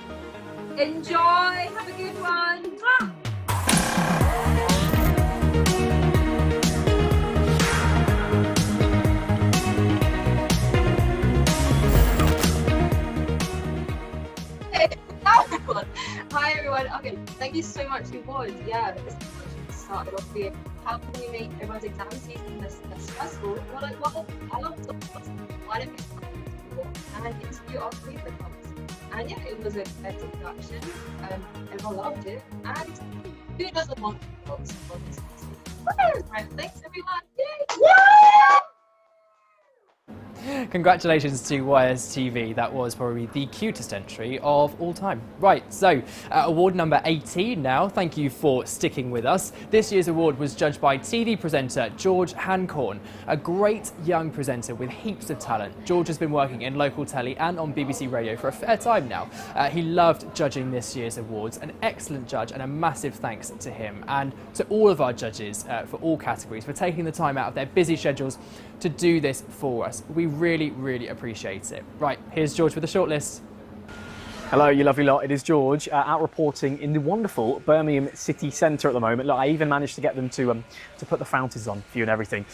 Enjoy. Have a good one. Mwah. Hi everyone. Okay, thank you so much for your awards. Yeah, this started off with how can we make everyone's exam season less stressful? Well, like, well, I love the why don't we start and interview our favorite ones? And yeah, it was a better production. Everyone loved it, and who doesn't want lots of fun? Right, thanks everyone. Yay! Congratulations to YSTV. That was probably the cutest entry of all time. Right, so award number 18 now. Thank you for sticking with us. This year's award was judged by TV presenter George Hancorn, a great young presenter with heaps of talent. George has been working in local telly and on BBC Radio for a fair time now. He loved judging this year's awards. An excellent judge, and a massive thanks to him and to all of our judges for all categories for taking the time out of their busy schedules to do this for us. We really, really appreciate it. Right, here's George with the shortlist. Hello, you lovely lot. It is George, out reporting in the wonderful Birmingham city centre at the moment. Look, I even managed to get them to put the fountains on for you and everything.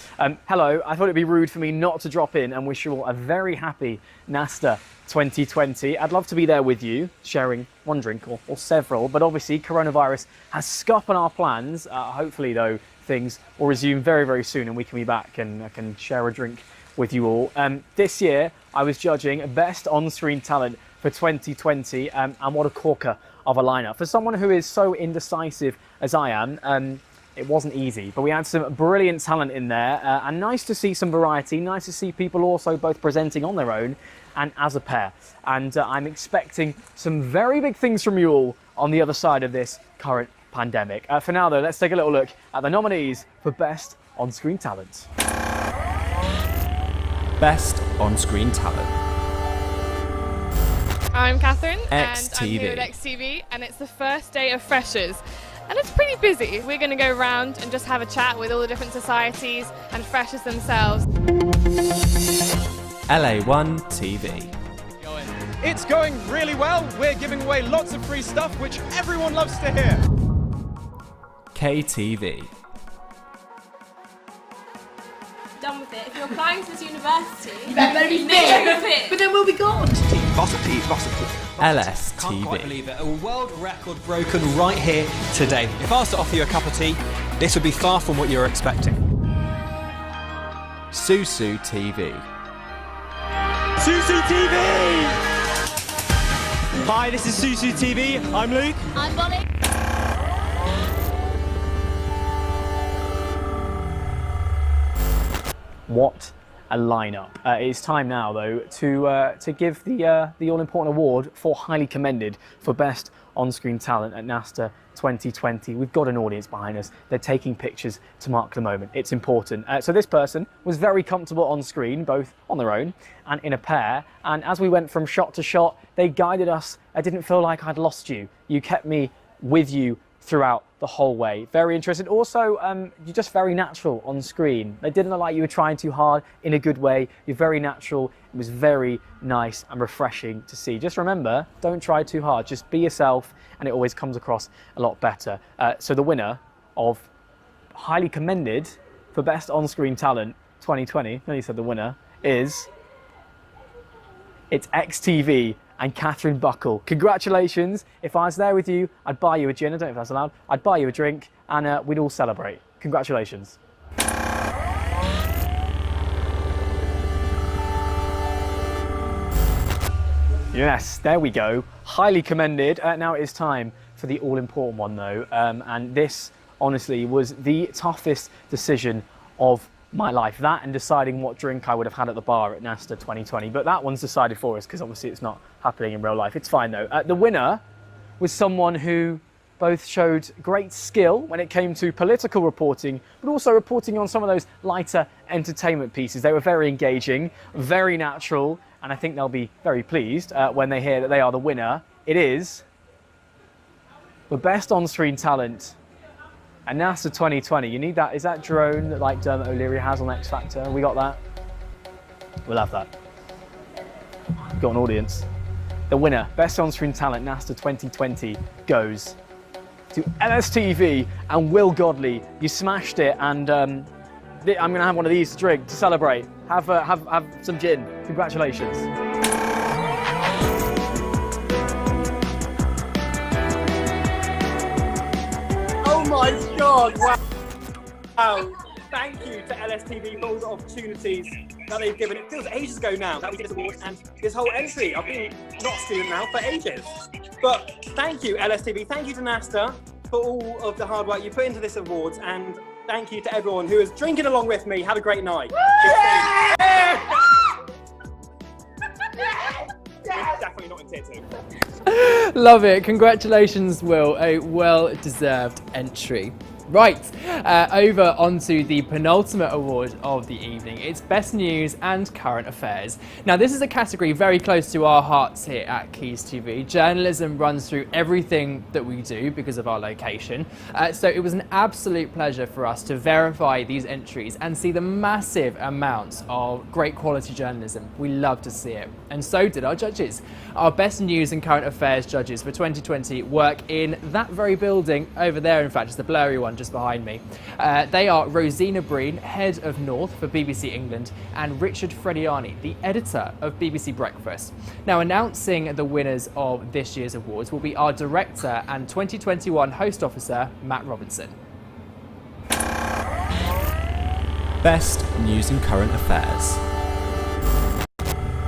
Hello, I thought it'd be rude for me not to drop in and wish you all a very happy Nasta 2020. I'd love to be there with you, sharing one drink or several, but obviously coronavirus has scupped on our plans. Hopefully, though, things will resume very, very soon and we can be back and I can share a drink with you all. This year, I was judging Best On-Screen Talent for 2020, and what a corker of a lineup. For someone who is so indecisive as I am, it wasn't easy, but we had some brilliant talent in there, and nice to see some variety, nice to see people also both presenting on their own and as a pair. And I'm expecting some very big things from you all on the other side of this current pandemic. For now, though, let's take a little look at the nominees for Best On-Screen Talent. Best On-Screen Talent. I'm Catherine, and XTV. I'm here at XTV, and it's the first day of Freshers. And it's pretty busy. We're going to go around and just have a chat with all the different societies and freshers themselves. LA1 TV. It's going really well. We're giving away lots of free stuff, which everyone loves to hear. KTV. Done with it. If you're applying to this university, You better be fit. But then we'll be gone. LS Can't quite TV. believe it. A world record broken right here today. If I was to offer you a cup of tea, this would be far from what you were expecting. Susu TV. Susu TV! Hi, this is Susu TV. I'm Luke. I'm Bonnie. What a lineup. It's time now, though, to give the all-important award for highly commended for Best On-Screen Talent at NASTA 2020. We've got an audience behind us. They're taking pictures to mark the moment. It's important. So this person was very comfortable on screen, both on their own and in a pair. And as we went from shot to shot, they guided us. I didn't feel like I'd lost you. You kept me with you throughout the whole way. Very interested. Also, you're just very natural on screen. They didn't look like you were trying too hard in a good way. You're very natural. It was very nice and refreshing to see. Just remember, don't try too hard. Just be yourself, and it always comes across a lot better. So the winner of highly commended for Best On-Screen Talent 2020, no, you said the winner, it's XTV and Catherine Buckle. Congratulations. If I was there with you, I'd buy you a gin. I don't know if that's allowed. I'd buy you a drink, and we'd all celebrate. Congratulations. Yes, there we go. Highly commended. Now it is time for the all-important one, though. And this, honestly, was the toughest decision of my life. That and deciding what drink I would have had at the bar at NASTA 2020. But that one's decided for us because obviously it's not happening in real life. It's fine though. The winner was someone who both showed great skill when it came to political reporting, but also reporting on some of those lighter entertainment pieces. They were very engaging, very natural, and I think they'll be very pleased when they hear that they are the winner. It is the Best On-Screen Talent at NASTA 2020. You need that. Is that drone that like Dermot O'Leary has on X Factor? We got that? We'll have that. We've got an audience. The winner, Best On-Screen Talent NASTA 2020, goes to LSTV and Will Godley. You smashed it, and I'm going to have one of these to drink to celebrate. Have some gin. Congratulations. Oh my God! Wow! Thank you to LSTV for all the opportunities that they've given. It feels ages ago now that we did this award and this whole entry. I've been not a student now for ages. But thank you, LSTV. Thank you to NASTA for all of the hard work you put into this award, and thank you to everyone who is drinking along with me. Have a great night. Definitely not in tier 2. Love it. Congratulations, Will. A well-deserved entry. Right, over onto the penultimate award of the evening. It's Best News and Current Affairs. Now, this is a category very close to our hearts here at Quays TV. Journalism runs through everything that we do because of our location. So it was an absolute pleasure for us to verify these entries and see the massive amounts of great quality journalism. We love to see it. And so did our judges. Our Best News and Current Affairs judges for 2020 work in that very building over there. In fact, it's the blurry one just behind me. They are Rosina Breen, head of North for BBC England, and Richard Frediani, the editor of BBC Breakfast. Now, announcing the winners of this year's awards will be our director and 2021 host officer, Matt Robinson. Best News and Current Affairs.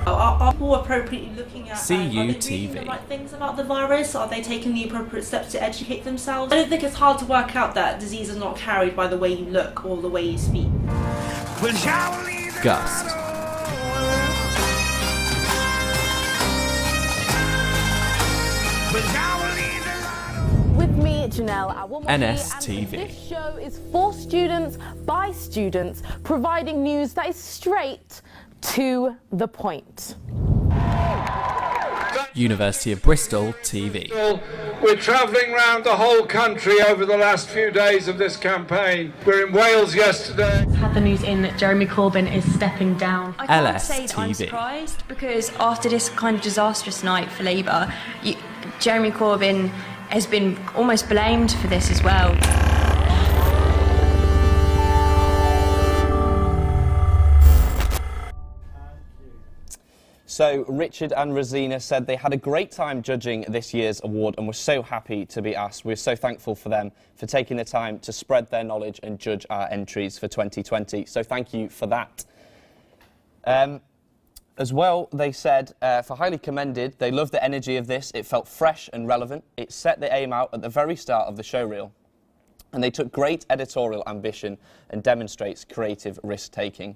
Are people appropriately looking at CUTV. are they reading the right things about the virus? Are they taking the appropriate steps to educate themselves? I don't think it's hard to work out that disease is not carried by the way you look or the way you speak. Gust. With me Chanel at one more NSTV. and this show is for students by students, providing news that is straight to the point. University of Bristol TV. We're travelling around the whole country over the last few days of this campaign. We're in Wales yesterday. Had the news in that Jeremy Corbyn is stepping down. I can't say that I'm surprised because after this kind of disastrous night for Labour, Jeremy Corbyn has been almost blamed for this as well. So Richard and Rosina said they had a great time judging this year's award and were so happy to be asked. We're so thankful for them for taking the time to spread their knowledge and judge our entries for 2020. So thank you for that. As well, they said, for highly commended, they loved the energy of this. It felt fresh and relevant. It set the aim out at the very start of the show reel. And they took great editorial ambition and demonstrates creative risk-taking.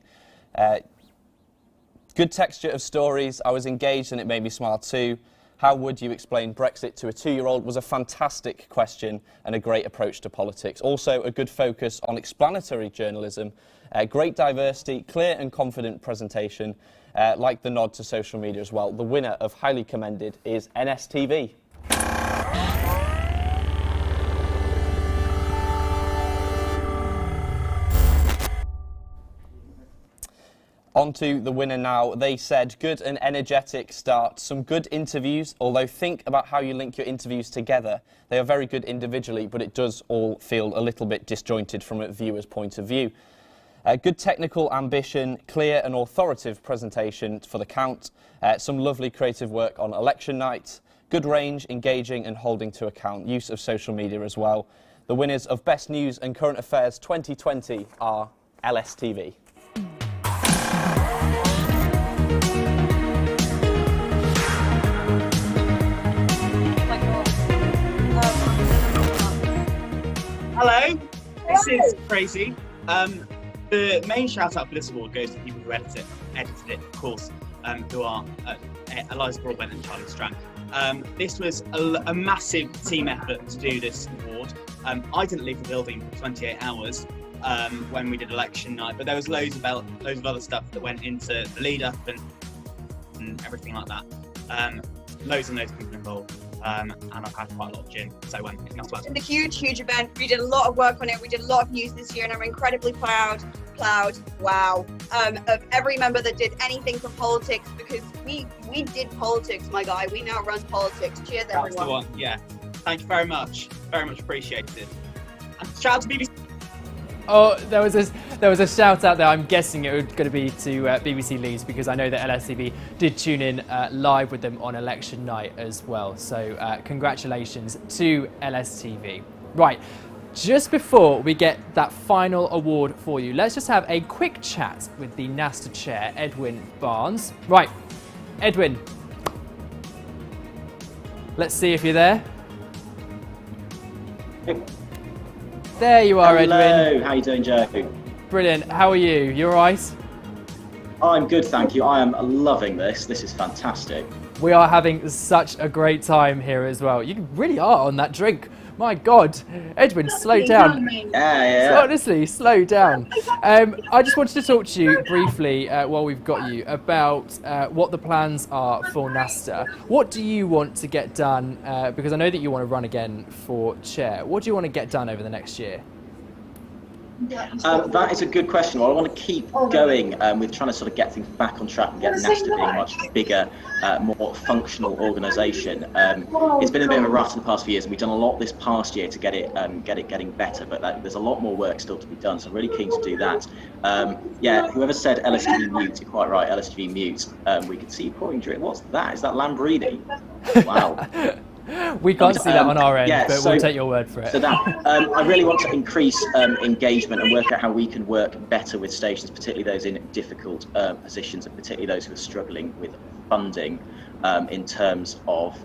Good texture of stories. I was engaged and it made me smile too. How would you explain Brexit to a 2-year-old was a fantastic question and a great approach to politics. Also, a good focus on explanatory journalism, great diversity, clear and confident presentation, like the nod to social media as well. The winner of highly commended is NSTV. On to the winner now. They said, good and energetic start, some good interviews, although think about how you link your interviews together. They are very good individually, but it does all feel a little bit disjointed from a viewer's point of view. Good technical ambition, clear and authoritative presentation for the count, some lovely creative work on election night, good range, engaging and holding to account, use of social media as well. The winners of Best News and Current Affairs 2020 are LSTV. Hello, this is crazy. The main shout out for this award goes to people who edited it, of course, who are Eliza Broadbent and Charlie Strang. This was a massive team effort to do this award. I didn't leave the building for 28 hours when we did election night, but there was loads of other stuff that went into the lead up and everything like that. Loads and loads of people involved. And I've had quite a lot of gin, so it's not bad. It's a huge event. We did a lot of work on it. We did a lot of news this year, and I'm incredibly proud, wow, of every member that did anything for politics, because we did politics, my guy. We now run politics. Cheers, everyone. That's the one, yeah. Thank you very much appreciated. And shout out to BBC. Oh, there was a shout out there. I'm guessing it was going to be to BBC Leeds, because I know that LSTV did tune in live with them on election night as well. So congratulations to LSTV. Right, just before we get that final award for you, let's just have a quick chat with the NASTA chair, Edwin Barnes. Right, Edwin, let's see if you're there. There you are, Hello. Edwin. How are you doing, Joe? Brilliant. How are you? You all right? I'm good, thank you. I am loving this. This is fantastic. We are having such a great time here as well. You really are on that drink. My God. Edwin, slow down. Yeah. Honestly, slow down. I just wanted to talk to you briefly while we've got you about what the plans are for NASTA. What do you want to get done? Because I know that you want to run again for chair. What do you want to get done over the next year? That is a good question. Well, I want to keep going with trying to sort of get things back on track and get NASTA being a much bigger, more functional organisation. It's been a bit of a rut in the past few years, and we've done a lot this past year to get it getting better. But there's a lot more work still to be done, so I'm really keen to do that. Yeah, whoever said LSTV mute, you're quite right. LSTV mute. We could see you pouring drink. What's that? Is that Lamborghini? Wow. We can't see that on our end, yeah, but we'll take your word for it. So that I really want to increase engagement and work out how we can work better with stations, particularly those in difficult positions, and particularly those who are struggling with funding in terms of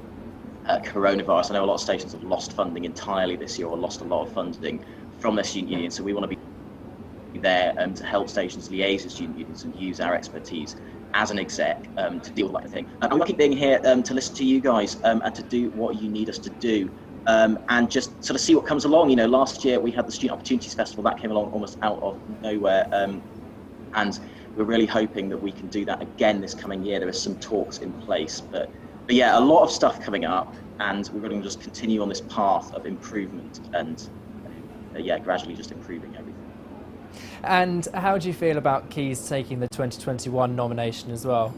coronavirus. I know a lot of stations have lost funding entirely this year, or lost a lot of funding from their student union, so we want to be there to help stations liaise with student unions and use our expertise as an exec to deal with that thing. I'm lucky being here to listen to you guys and to do what you need us to do and just sort of see what comes along. You know, last year we had the Student Opportunities Festival that came along almost out of nowhere, and we're really hoping that we can do that again this coming year. There are some talks in place, but yeah, a lot of stuff coming up, and we're going to just continue on this path of improvement and yeah, gradually just improving everything. And how do you feel about Quays taking the 2021 nomination as well?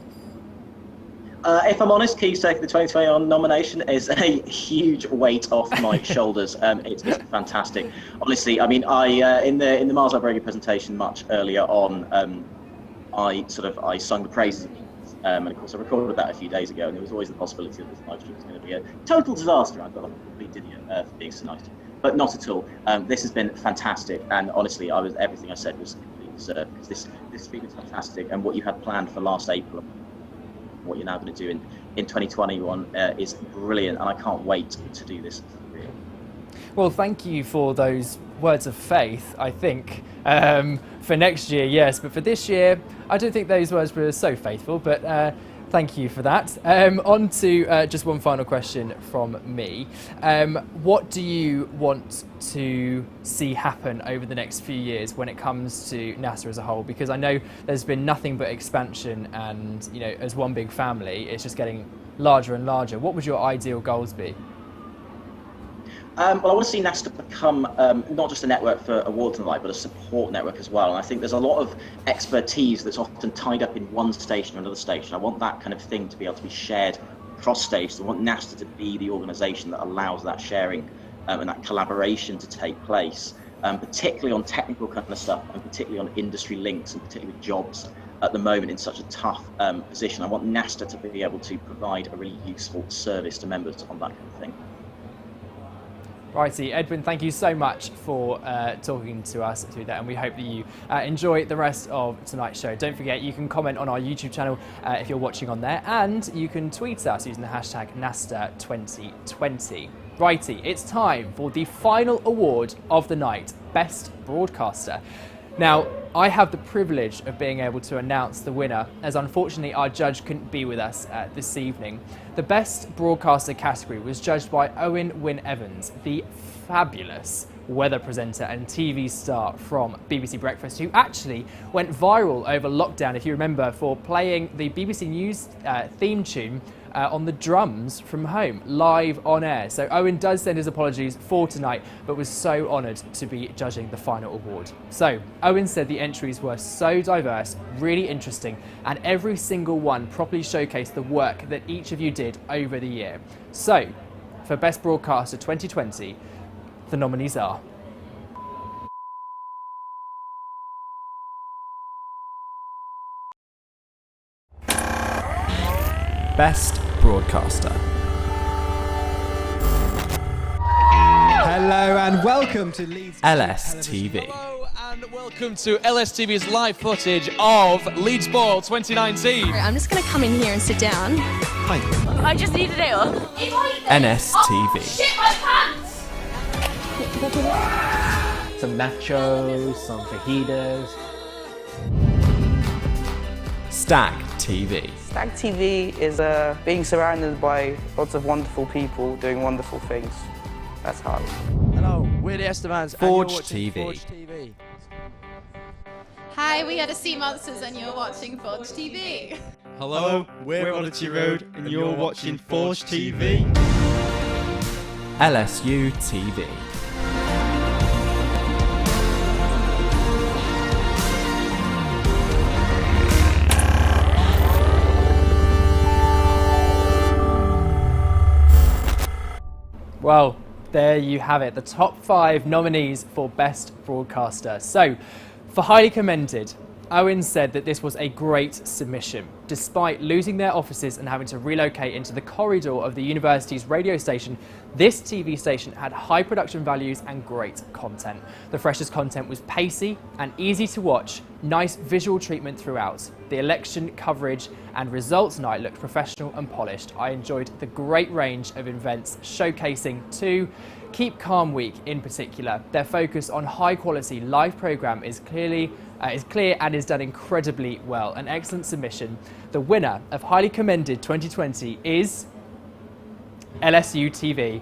If I'm honest, Quays taking the 2021 nomination is a huge weight off my shoulders. It's fantastic. Honestly, I mean, in the Mars Lab Radio presentation much earlier on, I sung the praises of Quays, and of course I recorded that a few days ago, and there was always the possibility that this live stream was going to be a total disaster. I felt like a complete idiot for being so nice, but not at all. This has been fantastic, and honestly, everything I said was completely deserved, because this stream is fantastic, and what you had planned for last April, what you're now going to do in 2021 is brilliant, and I can't wait to do this for real. Well, thank you for those words of faith, I think. For next year, yes, but for this year, I don't think those words were so faithful, but thank you for that. On to just one final question from me. What do you want to see happen over the next few years when it comes to NASA as a whole? Because I know there's been nothing but expansion, and you know, as one big family, it's just getting larger and larger. What would your ideal goals be? Well, I want to see NASA become not just a network for awards and the like, but a support network as well. And I think there's a lot of expertise that's often tied up in one station or another station. I want that kind of thing to be able to be shared across stations. I want NASA to be the organisation that allows that sharing and that collaboration to take place, particularly on technical kind of stuff, and particularly on industry links, and particularly with jobs at the moment in such a tough position. I want NASA to be able to provide a really useful service to members on that kind of thing. Righty, Edwin, thank you so much for talking to us through that, and we hope that you enjoy the rest of tonight's show. Don't forget, you can comment on our YouTube channel if you're watching on there, and you can tweet us using the hashtag NASTA2020. Righty, it's time for the final award of the night, Best Broadcaster. Now, I have the privilege of being able to announce the winner, as unfortunately our judge couldn't be with us this evening. The Best Broadcaster category was judged by Owen Wynne-Evans, the fabulous weather presenter and TV star from BBC Breakfast, who actually went viral over lockdown, if you remember, for playing the BBC News theme tune on the drums from home, live on air. So Owen does send his apologies for tonight, but was so honoured to be judging the final award. So Owen said the entries were so diverse, really interesting, and every single one properly showcased the work that each of you did over the year. So for Best Broadcaster 2020, the nominees are Best Broadcaster. Hello and welcome to Leeds LSTV. Hello and welcome to LSTV's live footage of Leeds Ball 2019. I'm just going to come in here and sit down. Hi. I just need a day off. NSTV. Shit, my pants! Some nachos, some fajitas. Stag TV. Stag TV is being surrounded by lots of wonderful people doing wonderful things. That's how. Hello, we're the Estevans. Forge TV. Hi, we are the Sea Monsters and you're watching Forge TV. Hello, we're Oddity Road and you're watching Forge TV. LSU TV. Well, there you have it, the top 5 nominees for Best Broadcaster. So, for Highly Commended, Owen said that this was a great submission. Despite losing their offices and having to relocate into the corridor of the university's radio station, this TV station had high production values and great content. The Freshers' content was pacey and easy to watch, nice visual treatment throughout. The election coverage and results night looked professional and polished. I enjoyed the great range of events showcasing to Keep Calm Week in particular. Their focus on high quality live programme is clear and is done incredibly well. An excellent submission. The winner of Highly Commended 2020 is LSU TV.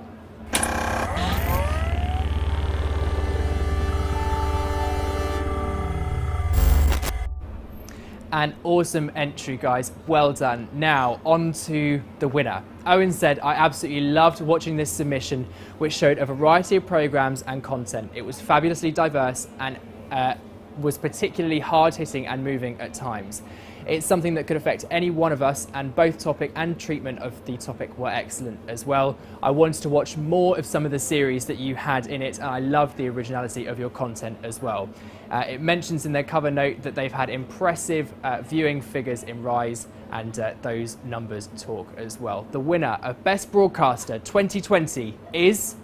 An awesome entry, guys. Well done. Now, on to the winner. Owen said, I absolutely loved watching this submission, which showed a variety of programs and content. It was fabulously diverse and was particularly hard-hitting and moving at times. It's something that could affect any one of us, and both topic and treatment of the topic were excellent as well. I wanted to watch more of some of the series that you had in it, and I loved the originality of your content as well. It mentions in their cover note that they've had impressive viewing figures in Rise, and those numbers talk as well. The winner of Best Broadcaster 2020 is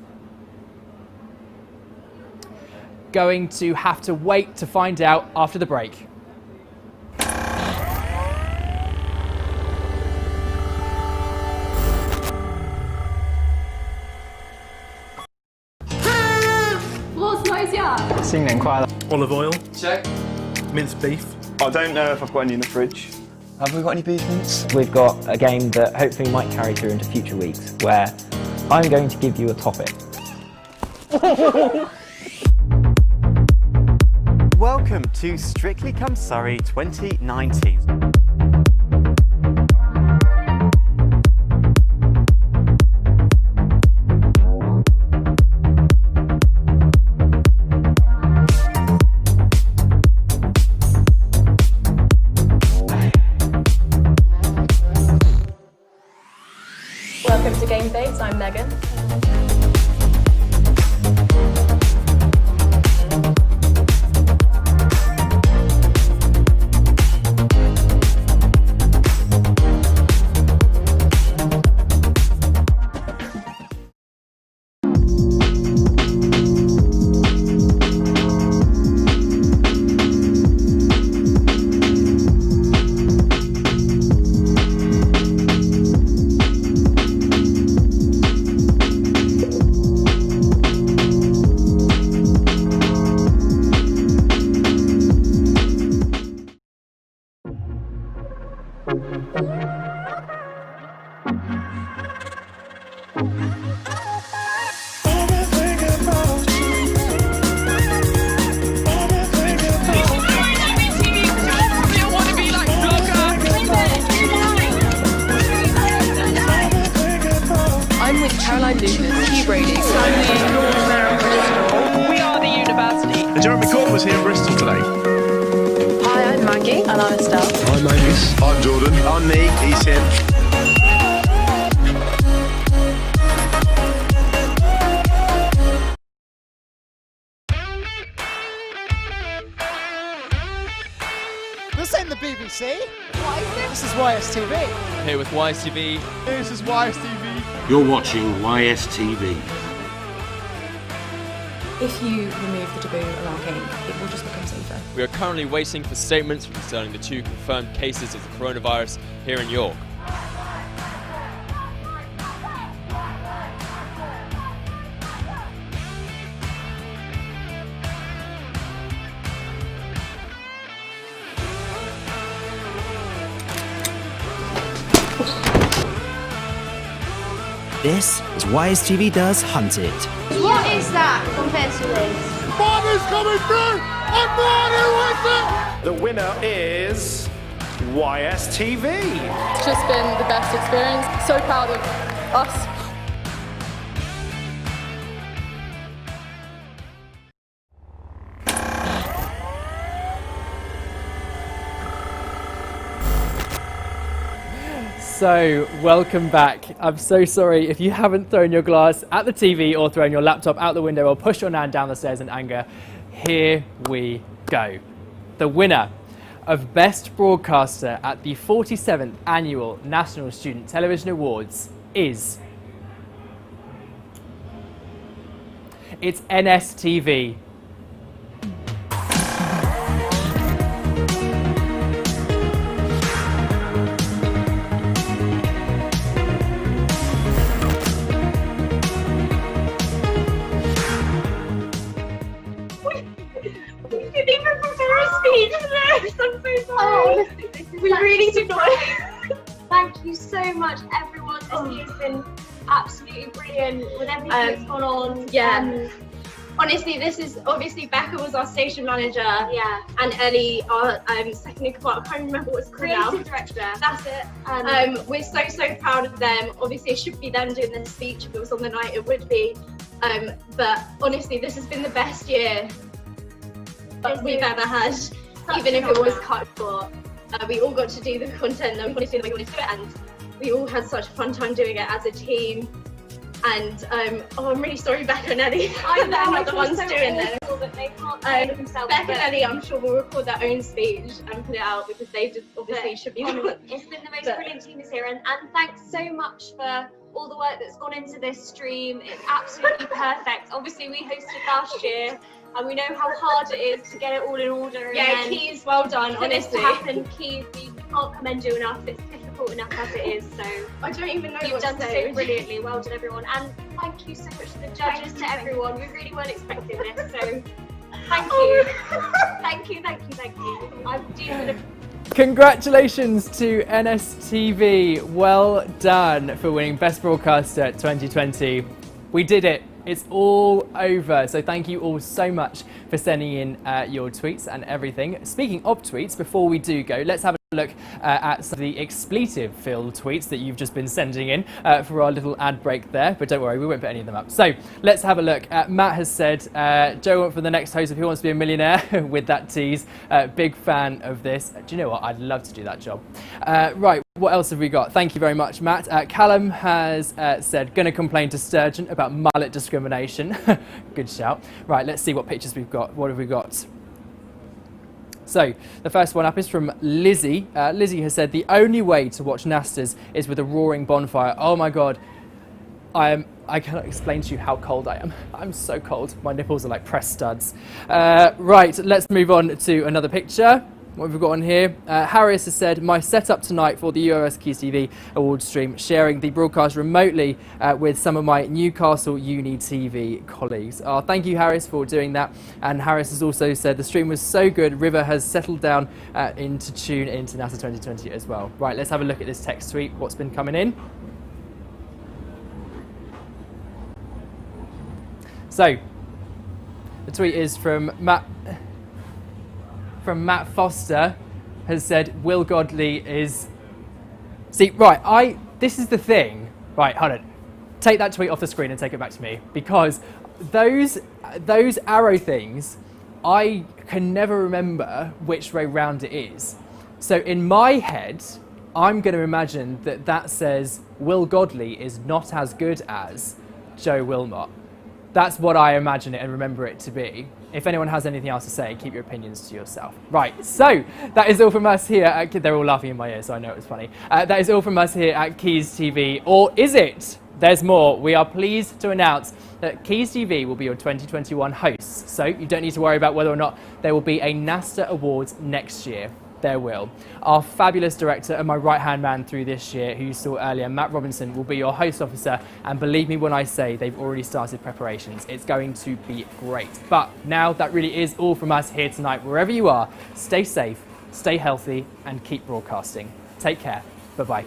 going to have to wait to find out after the break. Olive oil. Check. Minced beef. I don't know if I've got any in the fridge. Have we got any beef mince? We've got a game that hopefully might carry through into future weeks, where I'm going to give you a topic. Welcome to Strictly Come Surrey 2019. Welcome to Game Babes, I'm Megan. Jeremy Corbyn was here in Bristol today. Hi, I'm Maggie. And I'm Estelle. I'm Angus. I'm Jordan. I'm me. He's him. This ain't the BBC. What is this? This is YSTV. Here with YSTV. This is YSTV. You're watching YSTV. If you remove the taboo around game, it will just become safer. We are currently waiting for statements concerning the 2 confirmed cases of the coronavirus here in York. This is YSTV Does Hunted. What is that compared to this? Bobby's coming through! I'm running with it! The winner is YSTV. It's just been the best experience. So proud of us. So, welcome back. I'm so sorry if you haven't thrown your glass at the TV or thrown your laptop out the window or pushed your nan down the stairs in anger. Here we go. The winner of Best Broadcaster at the 47th Annual National Student Television Awards is... It's NSTV. We really did not. Thank you so much, everyone. This year's been absolutely brilliant with everything that's gone on. Yeah. Honestly, this is obviously Becca was our station manager. Yeah. And Ellie, our second in command. I can't remember what it's called now. Creative director. That's it. We're so proud of them. Obviously, it should be them doing the speech. If it was on the night, it would be. But honestly, this has been the best year we've ever had. Even if it was cut short. We all got to do the content that we wanted to do, the way we wanted to do it, and we all had such a fun time doing it as a team. And I'm really sorry, Becca and Ellie. I know, they're not the ones doing this. That they can't say themselves. Becca and Ellie, I'm sure will record their own speech and put it out because they just obviously should be. It's been the most brilliant team this year, and thanks so much for all the work that's gone into this stream. It's absolutely perfect. Obviously, we hosted last year, and we know how hard it is to get it all in order. Yeah, Quays, well done, honestly. To happen, Quays, we can't commend you enough. It's difficult enough as it is. So I don't even know you've done so brilliantly. Well done, everyone, and thank you so much to the judges, to everyone. We really weren't expecting this, so thank you, thank you. I'm dealing with Congratulations to NSTV. Well done for winning Best Broadcaster 2020. We did it. It's all over. So thank you all so much for sending in your tweets and everything. Speaking of tweets, before we do go, let's have a look at some of the expletive-filled tweets that you've just been sending in for our little ad break there. But don't worry, we won't put any of them up. So let's have a look. Matt has said, Joe went for the next host of Who Wants to Be a Millionaire with that tease. Big fan of this. Do you know what? I'd love to do that job. Right, what else have we got? Thank you very much, Matt. Callum has said, gonna complain to Sturgeon about mullet discrimination. Good shout. Right, let's see what pictures we've got. What have we got? So, the first one up is from Lizzie. Lizzie has said, the only way to watch NASTAs is with a roaring bonfire. Oh my God. I cannot explain to you how cold I am. I'm so cold. My nipples are like pressed studs. Right, let's move on to another picture. What have we got on here? Harris has said, my setup tonight for the US Quays TV Awards stream, sharing the broadcast remotely with some of my Newcastle Uni TV colleagues. Thank you, Harris, for doing that. And Harris has also said, the stream was so good, River has settled down into tune into NASA 2020 as well. Right, let's have a look at this text tweet, what's been coming in. So, the tweet is from Matt Foster, has said, Will Godley is... See, right, this is the thing. Right, hold on. Take that tweet off the screen and take it back to me. Because those arrow things, I can never remember which way round it is. So in my head, I'm going to imagine that says, Will Godley is not as good as Joe Wilmot. That's what I imagine it and remember it to be. If anyone has anything else to say, keep your opinions to yourself. Right, so that is all from us here at... They're all laughing in my ear, so I know it was funny. That is all from us here at Quays TV. Or is it? There's more. We are pleased to announce that Quays TV will be your 2021 hosts. So you don't need to worry about whether or not there will be a NASTA Awards next year. There will. Our fabulous director and my right-hand man through this year, who you saw earlier, Matt Robinson, will be your host officer. And believe me when I say they've already started preparations. It's going to be great. But now that really is all from us here tonight. Wherever you are, stay safe, stay healthy, and keep broadcasting. Take care. Bye-bye.